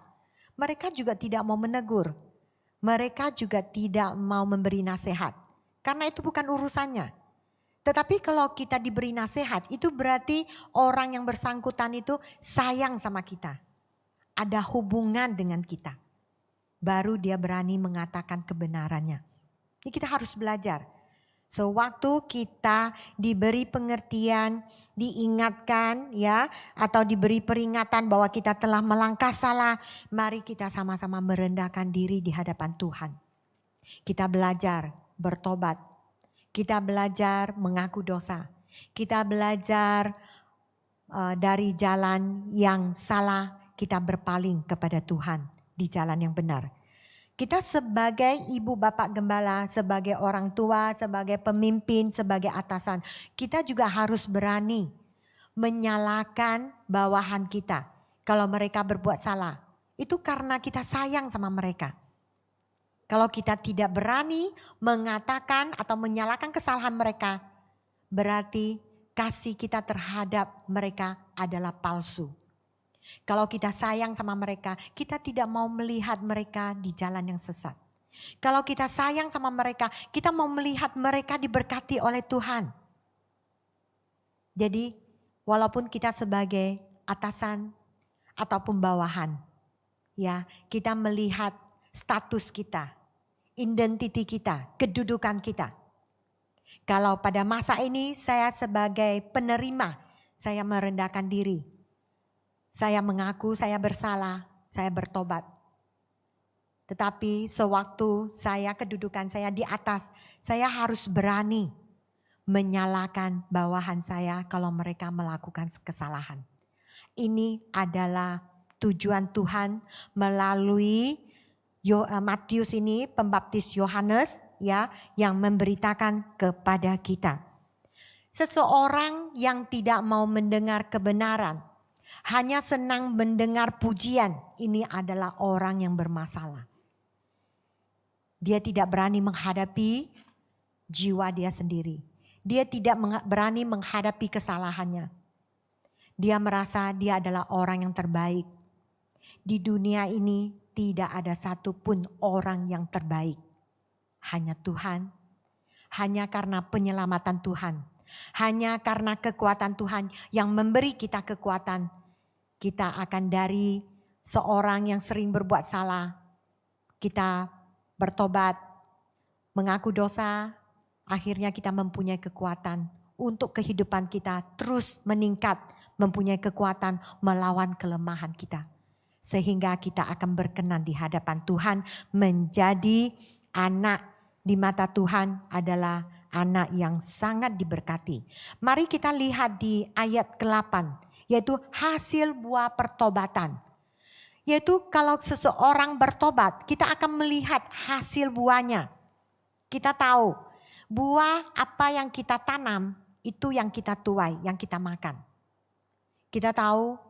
mereka juga tidak mau menegur. Mereka juga tidak mau memberi nasihat. Karena itu bukan urusannya. Tetapi kalau kita diberi nasihat, itu berarti orang yang bersangkutan itu sayang sama kita. Ada hubungan dengan kita. Baru dia berani mengatakan kebenarannya. Ini kita harus belajar. Sewaktu kita diberi pengertian, diingatkan ya, atau diberi peringatan bahwa kita telah melangkah salah, mari kita sama-sama merendahkan diri di hadapan Tuhan. Kita belajar bertobat. Kita belajar mengaku dosa. Kita belajar dari jalan yang salah, kita berpaling kepada Tuhan di jalan yang benar. Kita sebagai ibu bapak gembala, sebagai orang tua, sebagai pemimpin, sebagai atasan, kita juga harus berani menyalahkan bawahan kita. Kalau mereka berbuat salah, itu karena kita sayang sama mereka. Kalau kita tidak berani mengatakan atau menyalahkan kesalahan mereka, berarti kasih kita terhadap mereka adalah palsu. Kalau kita sayang sama mereka, kita tidak mau melihat mereka di jalan yang sesat. Kalau kita sayang sama mereka, kita mau melihat mereka diberkati oleh Tuhan. Jadi, walaupun kita sebagai atasan ataupun bawahan, ya, kita melihat status kita, identiti kita, kedudukan kita. Kalau pada masa ini saya sebagai penerima, saya merendahkan diri. Saya mengaku saya bersalah, saya bertobat. Tetapi sewaktu kedudukan saya di atas, saya harus berani menyalahkan bawahan saya kalau mereka melakukan kesalahan. Ini adalah tujuan Tuhan melalui Matius ini, pembaptis Yohanes ya, yang memberitakan kepada kita. Seseorang yang tidak mau mendengar kebenaran, hanya senang mendengar pujian, ini adalah orang yang bermasalah. Dia tidak berani menghadapi jiwa dia sendiri. Dia tidak berani menghadapi kesalahannya. Dia merasa dia adalah orang yang terbaik. Di dunia ini tidak ada satupun orang yang terbaik. Hanya Tuhan, hanya karena penyelamatan Tuhan. Hanya karena kekuatan Tuhan yang memberi kita kekuatan. Kita akan dari seorang yang sering berbuat salah. Kita bertobat, mengaku dosa, akhirnya kita mempunyai kekuatan untuk kehidupan kita terus meningkat, mempunyai kekuatan melawan kelemahan kita. Sehingga kita akan berkenan di hadapan Tuhan, menjadi anak di mata Tuhan adalah anak yang sangat diberkati. Mari kita lihat di ayat ke-8, yaitu hasil buah pertobatan. Yaitu kalau seseorang bertobat, kita akan melihat hasil buahnya. Kita tahu buah apa yang kita tanam, itu yang kita tuai, yang kita makan. Kita tahu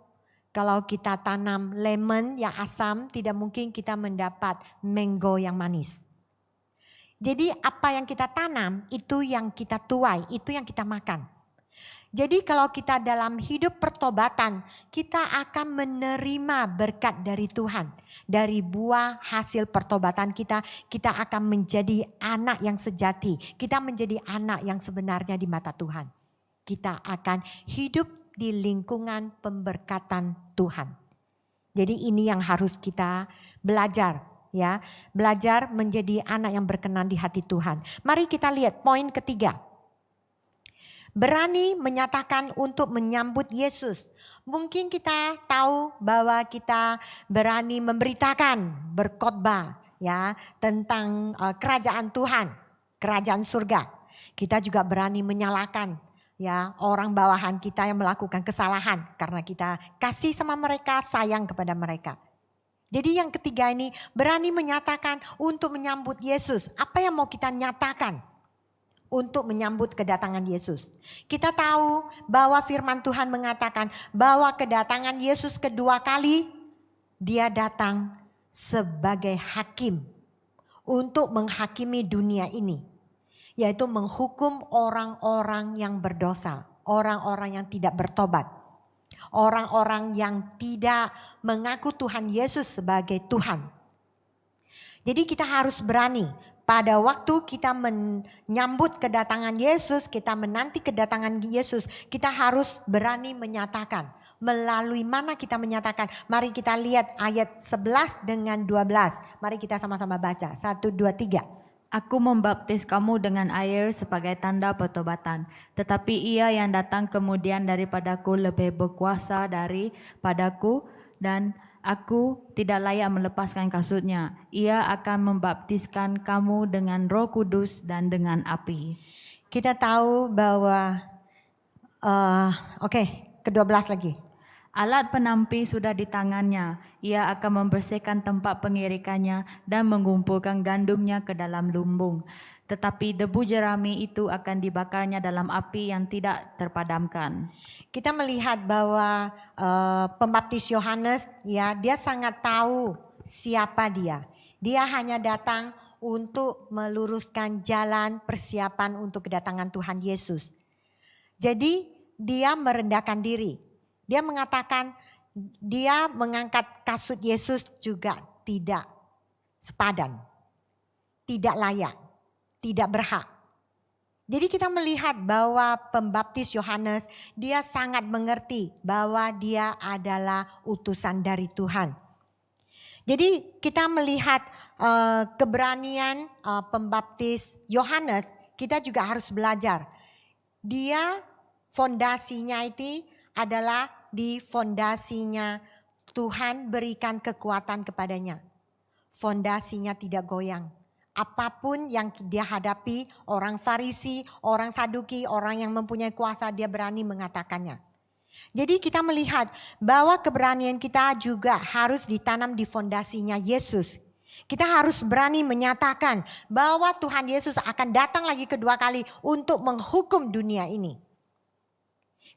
kalau kita tanam lemon yang asam, tidak mungkin kita mendapat mango yang manis. Jadi apa yang kita tanam, itu yang kita tuai, itu yang kita makan. Jadi kalau kita dalam hidup pertobatan, kita akan menerima berkat dari Tuhan. Dari buah hasil pertobatan kita akan menjadi anak yang sejati. Kita menjadi anak yang sebenarnya di mata Tuhan. Kita akan hidup di lingkungan pemberkatan Tuhan. Jadi ini yang harus kita belajar, ya. Belajar menjadi anak yang berkenan di hati Tuhan. Mari kita lihat poin ketiga. Berani menyatakan untuk menyambut Yesus. Mungkin kita tahu bahwa kita berani memberitakan, berkhotbah, ya, tentang kerajaan Tuhan, kerajaan surga. Kita juga berani menyalahkan, ya, orang bawahan kita yang melakukan kesalahan karena kita kasih sama mereka, sayang kepada mereka. Jadi yang ketiga ini berani menyatakan untuk menyambut Yesus. Apa yang mau kita nyatakan untuk menyambut kedatangan Yesus? Kita tahu bahwa firman Tuhan mengatakan bahwa kedatangan Yesus kedua kali, dia datang sebagai hakim untuk menghakimi dunia ini. Yaitu menghukum orang-orang yang berdosa, orang-orang yang tidak bertobat, orang-orang yang tidak mengaku Tuhan Yesus sebagai Tuhan. Jadi kita harus berani. Pada waktu kita menyambut kedatangan Yesus, kita menanti kedatangan Yesus, kita harus berani menyatakan. Melalui mana kita menyatakan? Mari kita lihat ayat 11 dengan 12. Mari kita sama-sama baca. 1, 2, 3. Aku membaptis kamu dengan air sebagai tanda pertobatan. Tetapi ia yang datang kemudian daripadaku lebih berkuasa daripadaku, dan aku tidak layak melepaskan kasutnya. Ia akan membaptiskan kamu dengan Roh Kudus dan dengan api. Kita tahu bahwa, ke-12 lagi. Alat penampi sudah di tangannya. Ia akan membersihkan tempat pengirikannya dan mengumpulkan gandumnya ke dalam lumbung. Tetapi debu jerami itu akan dibakarnya dalam api yang tidak terpadamkan. Kita melihat bahwa pembaptis Yohanes, ya, dia sangat tahu siapa dia. Dia hanya datang untuk meluruskan jalan persiapan untuk kedatangan Tuhan Yesus. Jadi dia merendahkan diri. Dia mengatakan dia mengangkat kasut Yesus juga tidak sepadan, tidak layak, tidak berhak. Jadi kita melihat bahwa pembaptis Yohanes, dia sangat mengerti bahwa dia adalah utusan dari Tuhan. Jadi kita melihat keberanian pembaptis Yohanes, kita juga harus belajar. Dia fondasinya itu adalah di fondasinya Tuhan berikan kekuatan kepadanya. Fondasinya tidak goyang. Apapun yang dia hadapi, orang Farisi, orang Saduki, orang yang mempunyai kuasa, dia berani mengatakannya. Jadi kita melihat bahwa keberanian kita juga harus ditanam di fondasinya Yesus. Kita harus berani menyatakan bahwa Tuhan Yesus akan datang lagi kedua kali untuk menghukum dunia ini.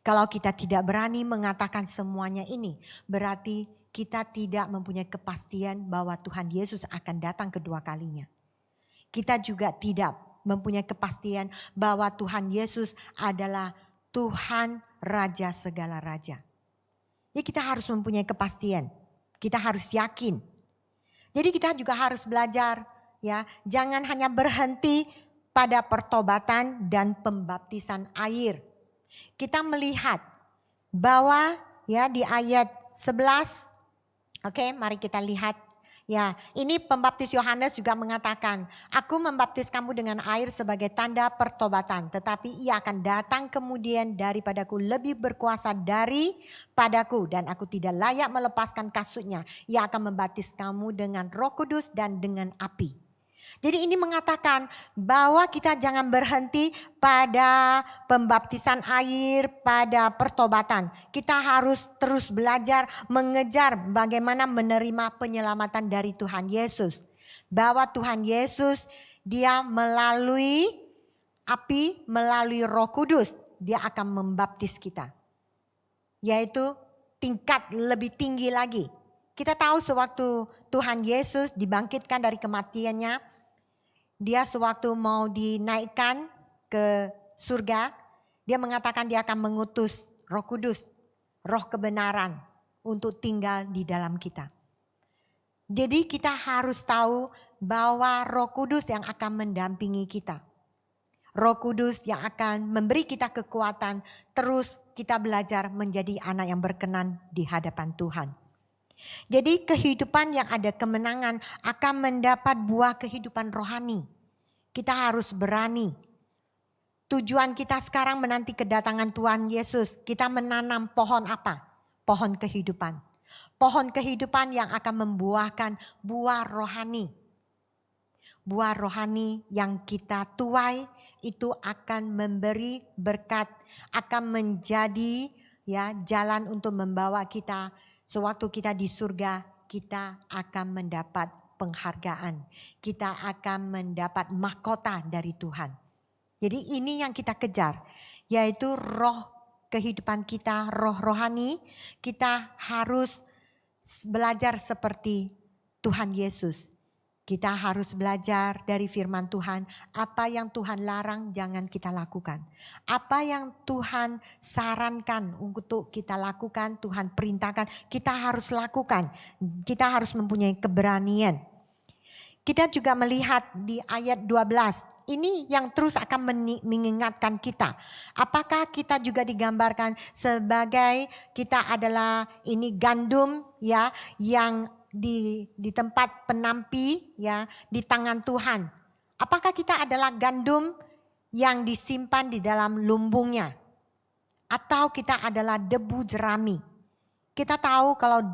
Kalau kita tidak berani mengatakan semuanya ini, berarti kita tidak mempunyai kepastian bahwa Tuhan Yesus akan datang kedua kalinya. Kita juga tidak mempunyai kepastian bahwa Tuhan Yesus adalah Tuhan Raja segala raja. Jadi kita harus mempunyai kepastian. Kita harus yakin. Jadi kita juga harus belajar, ya, jangan hanya berhenti pada pertobatan dan pembaptisan air. Kita melihat bahwa ya di ayat 11, oke, mari kita lihat. Ya, ini pembaptis Yohanes juga mengatakan, aku membaptis kamu dengan air sebagai tanda pertobatan, tetapi ia akan datang kemudian daripadaku lebih berkuasa daripadaku, dan aku tidak layak melepaskan kasutnya. Ia akan membaptis kamu dengan Roh Kudus dan dengan api. Jadi ini mengatakan bahwa kita jangan berhenti pada pembaptisan air, pada pertobatan. Kita harus terus belajar mengejar bagaimana menerima penyelamatan dari Tuhan Yesus. Bahwa Tuhan Yesus dia melalui api, melalui Roh Kudus, dia akan membaptis kita. Yaitu tingkat lebih tinggi lagi. Kita tahu sewaktu Tuhan Yesus dibangkitkan dari kematiannya, dia sewaktu mau dinaikkan ke surga, dia mengatakan dia akan mengutus Roh Kudus, roh kebenaran untuk tinggal di dalam kita. Jadi kita harus tahu bahwa Roh Kudus yang akan mendampingi kita. Roh Kudus yang akan memberi kita kekuatan, terus kita belajar menjadi anak yang berkenan di hadapan Tuhan. Jadi kehidupan yang ada kemenangan akan mendapat buah kehidupan rohani. Kita harus berani. Tujuan kita sekarang menanti kedatangan Tuhan Yesus. Kita menanam pohon apa? Pohon kehidupan. Pohon kehidupan yang akan membuahkan buah rohani. Buah rohani yang kita tuai itu akan memberi berkat, akan menjadi ya jalan untuk membawa kita. Sewaktu kita di surga, kita akan mendapat penghargaan. Kita akan mendapat mahkota dari Tuhan. Jadi ini yang kita kejar, yaitu roh kehidupan kita, roh rohani. Kita harus belajar seperti Tuhan Yesus. Kita harus belajar dari firman Tuhan, apa yang Tuhan larang jangan kita lakukan. Apa yang Tuhan sarankan untuk kita lakukan, Tuhan perintahkan, kita harus lakukan. Kita harus mempunyai keberanian. Kita juga melihat di ayat 12, ini yang terus akan mengingatkan kita. Apakah kita juga digambarkan sebagai kita adalah ini gandum ya yang di tempat penampi ya di tangan Tuhan. Apakah kita adalah gandum yang disimpan di dalam lumbungnya? Atau kita adalah debu jerami? Kita tahu kalau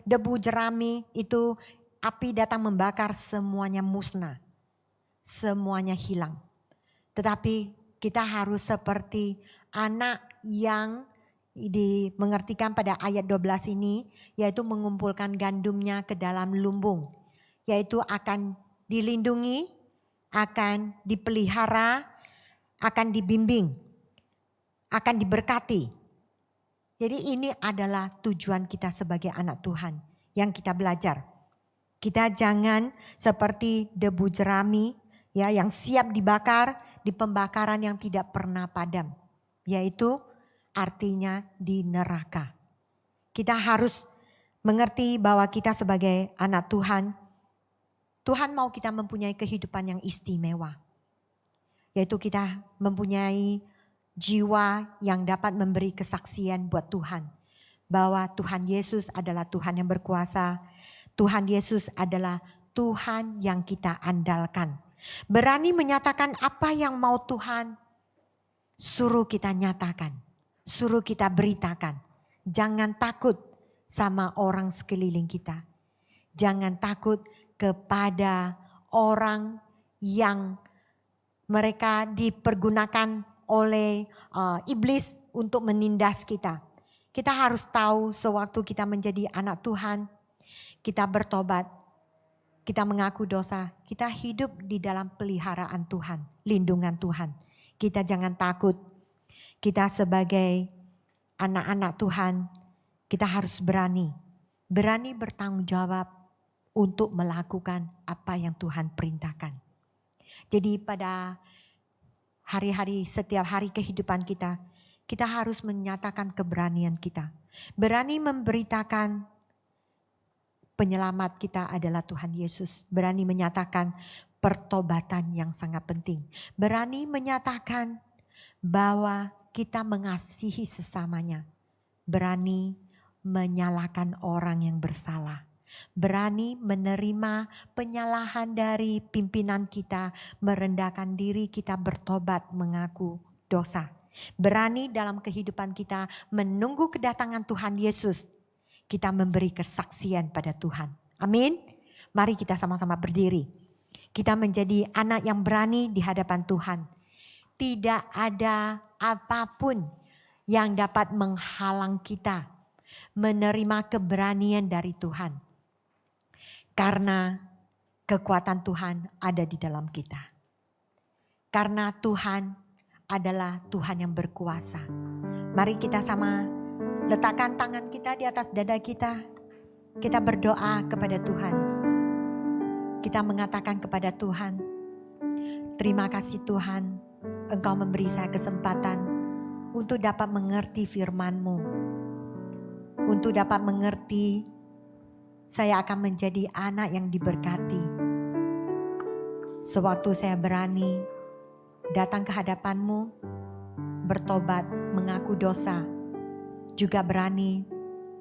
debu jerami itu api datang membakar semuanya musnah. Semuanya hilang. Tetapi kita harus seperti anak yang dimengertikan pada ayat 12 ini, yaitu mengumpulkan gandumnya ke dalam lumbung, yaitu akan dilindungi, akan dipelihara, akan dibimbing, akan diberkati. Jadi ini adalah tujuan kita sebagai anak Tuhan yang kita belajar. Kita jangan seperti debu jerami ya yang siap dibakar di pembakaran yang tidak pernah padam, yaitu artinya di neraka. Kita harus mengerti bahwa kita sebagai anak Tuhan, Tuhan mau kita mempunyai kehidupan yang istimewa. Yaitu kita mempunyai jiwa yang dapat memberi kesaksian buat Tuhan. Bahwa Tuhan Yesus adalah Tuhan yang berkuasa. Tuhan Yesus adalah Tuhan yang kita andalkan. Berani menyatakan apa yang mau Tuhan suruh kita nyatakan. Suruh kita beritakan. Jangan takut sama orang sekeliling kita. Jangan takut kepada orang yang mereka dipergunakan oleh iblis untuk menindas kita. Kita harus tahu sewaktu kita menjadi anak Tuhan, kita bertobat, kita mengaku dosa, kita hidup di dalam peliharaan Tuhan, lindungan Tuhan. Kita jangan takut. Kita sebagai anak-anak Tuhan, kita harus berani bertanggung jawab untuk melakukan apa yang Tuhan perintahkan. Jadi pada hari-hari, setiap hari kehidupan kita, kita harus menyatakan keberanian kita. Berani memberitakan penyelamat kita adalah Tuhan Yesus. Berani menyatakan pertobatan yang sangat penting. Berani menyatakan bahwa kita mengasihi sesamanya. Berani menyalahkan orang yang bersalah. Berani menerima penyalahan dari pimpinan kita, merendahkan diri kita, bertobat, mengaku dosa. Berani dalam kehidupan kita menunggu kedatangan Tuhan Yesus. Kita memberi kesaksian pada Tuhan. Amin. Mari kita sama-sama berdiri. Kita menjadi anak yang berani di hadapan Tuhan. Tidak ada apapun yang dapat menghalang kita menerima keberanian dari Tuhan. Karena kekuatan Tuhan ada di dalam kita. Karena Tuhan adalah Tuhan yang berkuasa. Mari kita sama letakkan tangan kita di atas dada kita. Kita berdoa kepada Tuhan. Kita mengatakan kepada Tuhan, terima kasih Tuhan, Engkau memberi saya kesempatan untuk dapat mengerti firman-Mu. Untuk dapat mengerti, saya akan menjadi anak yang diberkati. Sewaktu saya berani datang ke hadapan-Mu, bertobat, mengaku dosa, juga berani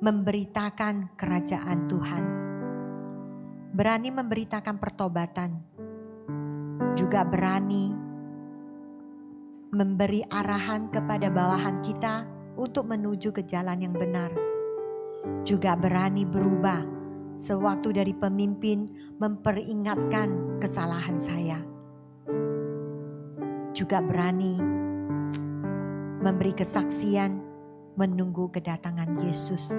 memberitakan kerajaan Tuhan. Berani memberitakan pertobatan, juga berani memberi arahan kepada bawahan kita untuk menuju ke jalan yang benar. Juga berani berubah sewaktu dari pemimpin memperingatkan kesalahan saya. Juga berani memberi kesaksian menunggu kedatangan Yesus.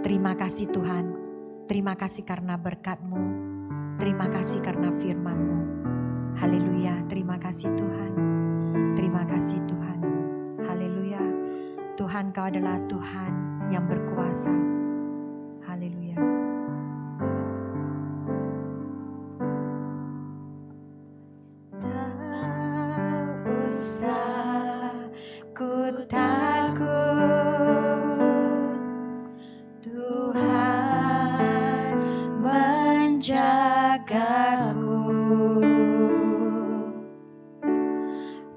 Terima kasih Tuhan, terima kasih karena berkat-Mu, terima kasih karena firman-Mu. Haleluya, terima kasih Tuhan, terima kasih Tuhan. Haleluya, Tuhan Kau adalah Tuhan yang berkuasa. Haleluya. Tak usah ku takut, Tuhan menjagaku.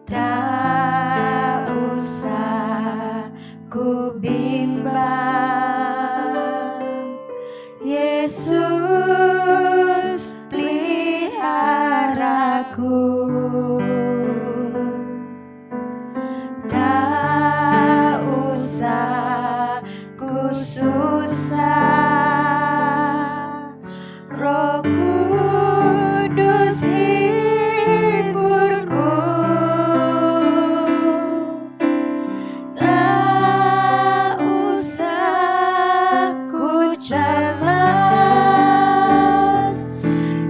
Tak usah ku bimbang, Yesus peliharaku. Tak usah ku susah, Roh Kudus hiburku. Tak usah ku cemas,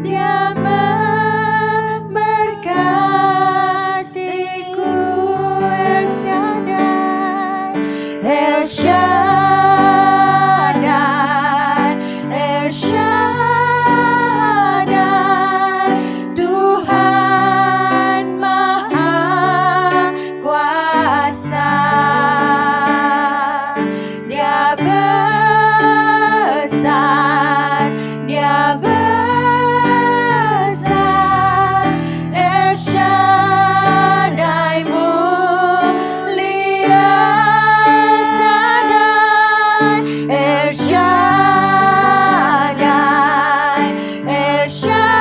Dia memberkatiku. El Shaddai, El Shaddai, El Shaddai, Tuhan Maha Kuasa. Dia besar, Dia besar, El Shaddai mulia, El Shaddai, El Shaddai, El Shaddai,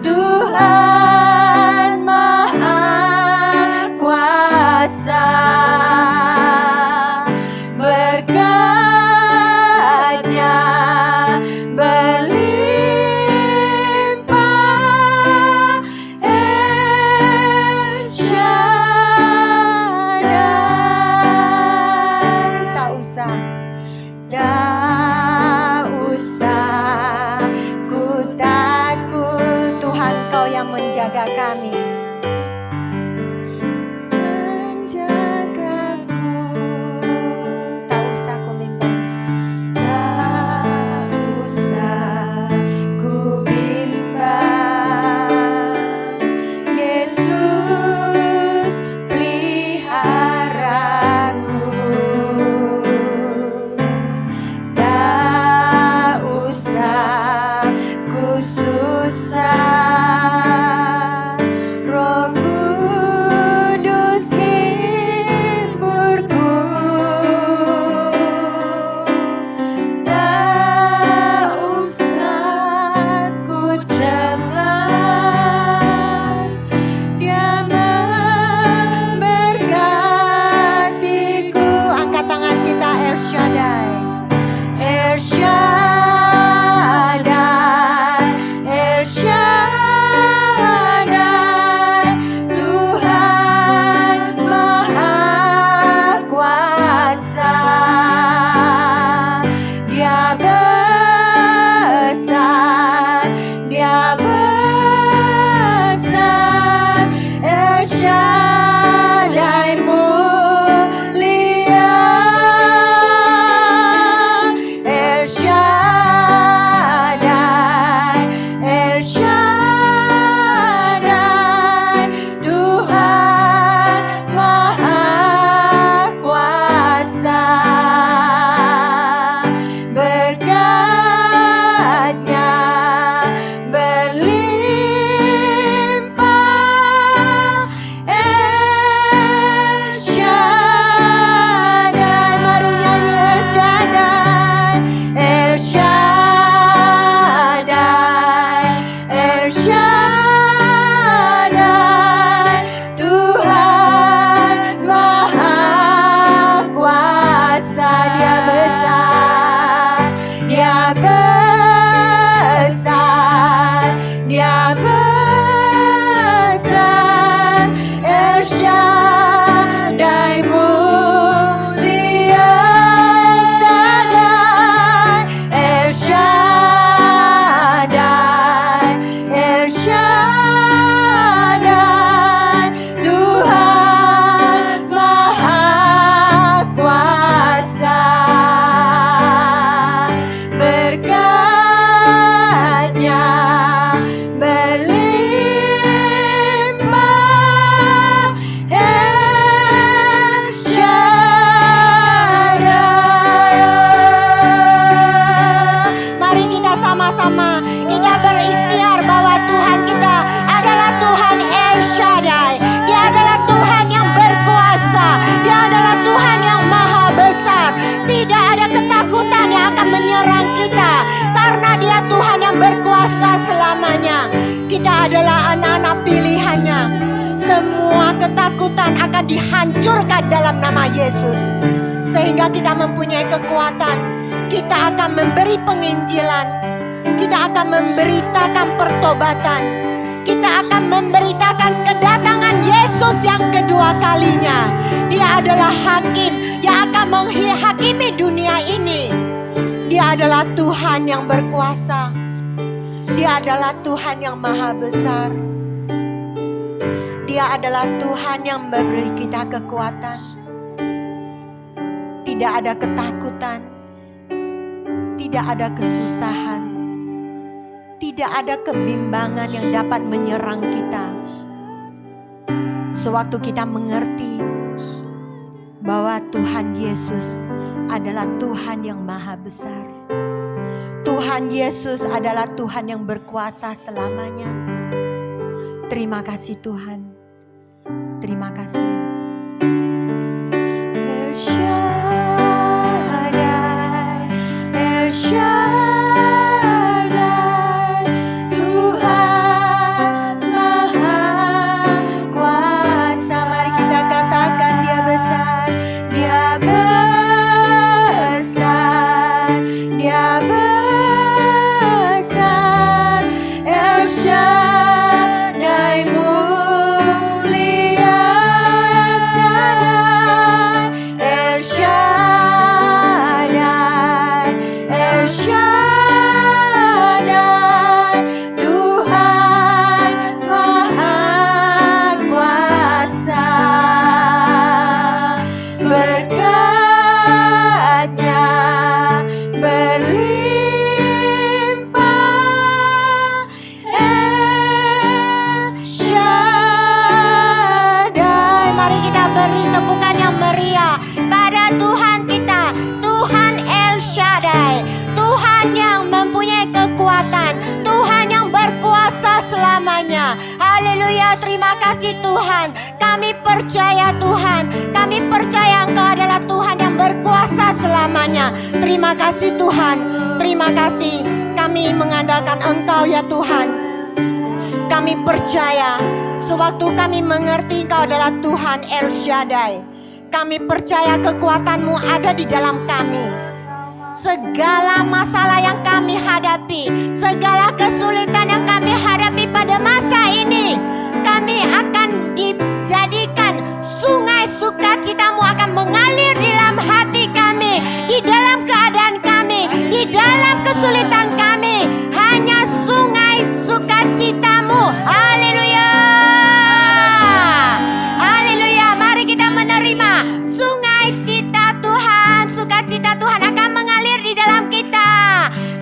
Tuhan Maha Kuasa. Berkat-Nya berlimpah, El Shaddai. Tak usah ku takut, Tuhan Kau yang menjaga kami. Menjagaku, tak usah ku bimbang. Tak usah ku bimbang, Yesus peliharaku. besar. Roh Kudus himburku, tak usah ku cemas, Dia memberkatiku. Angkat tangan kita, El Shaddai, El Shaddai, El Shaddai, Tuhan Maha Kuasa. Dia besar, Dia besar, El Shaddai mulia, El Shaddai, El Shaddai, Tuhan Maha Kuasa. Berkat-Nya berlimpah, El Shaddai. Mari nyanyi El Shaddai, El Shaddai, El Shaddai, Tuhan Maha Kuasa. Dia besar, Dia besar, Dia besar, El Shaddai mulia, El Shaddai, El Shaddai, Tuhan Maha Kuasa. Berkat-Nya berlimpah, El Shaddai. Mari kita sama-sama kita berikhtiar bahwa Tuhan kita adalah Tuhan El Shaddai. Dia adalah Tuhan yang berkuasa. Dia adalah Tuhan yang maha besar. Tidak ada ketakutan yang akan menyerang kita, karena Dia Tuhan yang berkuasa selamanya. Kita adalah anak-anak pilihannya. Semua ketakutan akan dihancurkan dalam nama Yesus, sehingga kita mempunyai kekuatan. Kita akan memberi penginjilan, kita akan memberitakan pertobatan, kita akan memberitakan kedatangan Yesus yang kedua kalinya. Dia adalah hakim yang akan menghakimi dunia ini. Dia adalah Tuhan yang berkuasa. Dia adalah Tuhan yang maha besar. Dia adalah Tuhan yang memberi kita kekuatan. Tidak ada ketakutan, tidak ada kesusahan, tidak ada kebimbangan yang dapat menyerang kita. Sewaktu kita mengerti bahwa Tuhan Yesus adalah Tuhan yang maha besar. Tuhan Yesus adalah Tuhan yang berkuasa selamanya. Terima kasih Tuhan. Terima kasih. El Shaddai, El Shaddai, Tuhan Maha Kuasa. Mari kita katakan Dia besar, Dia besar, Dia besar, El Shaddai mulia, terima kasih Tuhan. Kami percaya Tuhan, kami percaya Engkau adalah Tuhan yang berkuasa selamanya. Terima kasih Tuhan, terima kasih. Kami mengandalkan Engkau ya Tuhan. Kami percaya sewaktu kami mengerti Engkau adalah Tuhan El Shaddai. Kami percaya kekuatan-Mu ada di dalam kami. Segala masalah yang kami hadapi, segala kesulitan yang kami hadapi pada masa ini, kami akan dijadikan sungai sukacita-Mu akan mengalir di dalam hati kami, di dalam keadaan kami, di dalam kesulitan kami. Hanya sungai sukacita-Mu. Haleluya. Haleluya. Mari kita menerima sungai cita Tuhan. Sukacita Tuhan akan mengalir di dalam kita.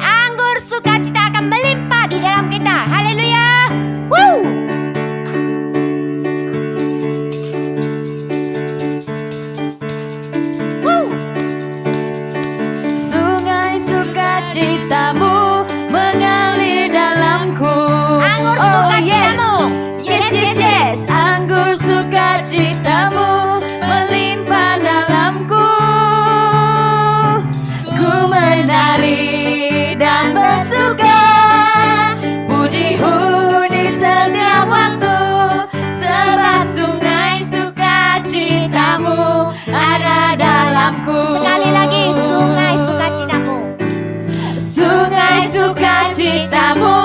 Anggur sukacita akan melimpah di dalam kita. Haleluya. Woo! Sungai sukacita-Mu mengalir dalamku. Anggur sukacita-Mu. Yes, yes, yes. Anggur sukacita-Mu melimpah dalamku. Ku menari dan bersuka, puji-Mu di setiap waktu. Sebab sungai sukacita-Mu ada dalamku. Sekali lagi sungai sukacita-Mu. Sungai sukacita-Mu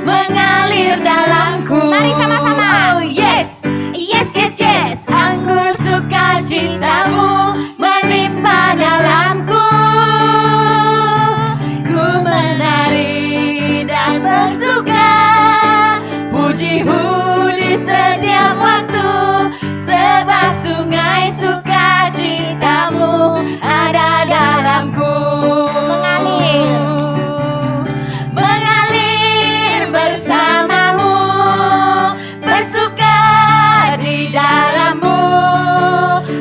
mengalir dalamku. Mari sama-sama. Oh yes, yes, yes, yes. Anggur sukacita-Mu melimpah dalamku. Ku menari dan bersuka, puji-Mu di setiap waktu. Sebab sungai sukacita-Mu ada dalamku. Mengalir bersama-Mu, bersuka di dalam-Mu,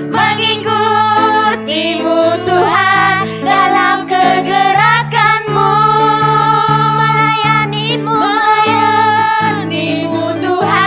mengikuti-Mu Tuhan dalam kegerakan-Mu, melayani-Mu Tuhan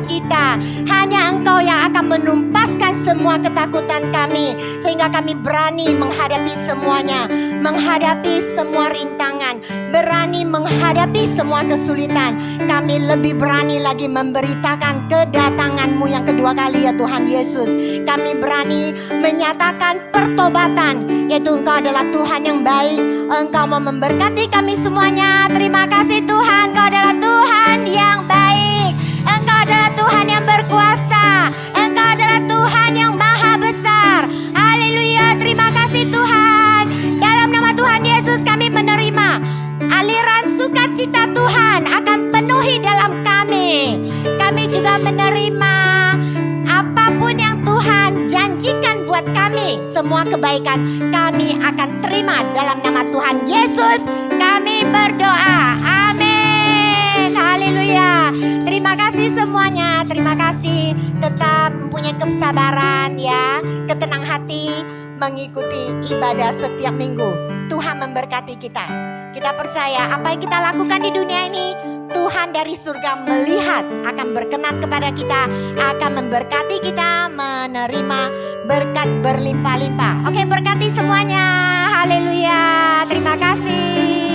sukacita. Hanya Engkau yang akan menumpaskan semua ketakutan kami, sehingga kami berani menghadapi semuanya, menghadapi semua rintangan, berani menghadapi semua kesulitan. Kami lebih berani lagi memberitakan kedatangan-Mu yang kedua kali ya Tuhan Yesus. Kami berani menyatakan pertobatan, yaitu Engkau adalah Tuhan yang baik. Engkau mau memberkati kami semuanya. Terima kasih Tuhan, Engkau adalah Tuhan yang baik. Engkau adalah Tuhan yang berkuasa. Engkau adalah Tuhan yang maha besar. Haleluya, terima kasih Tuhan. Dalam nama Tuhan Yesus kami menerima aliran sukacita Tuhan akan penuhi dalam kami. Kami juga menerima apapun yang Tuhan janjikan buat kami. Semua kebaikan kami akan terima dalam nama Tuhan Yesus. Kami berdoa. Amin. Haleluya. Terima kasih semuanya. Terima kasih. Tetap mempunyai kesabaran ya. Ketenang hati mengikuti ibadah setiap minggu. Tuhan memberkati kita. Kita percaya apa yang kita lakukan di dunia ini, Tuhan dari surga melihat, akan berkenan kepada kita, akan memberkati kita, menerima berkat berlimpah-limpah. Oke, berkati semuanya. Haleluya. Terima kasih.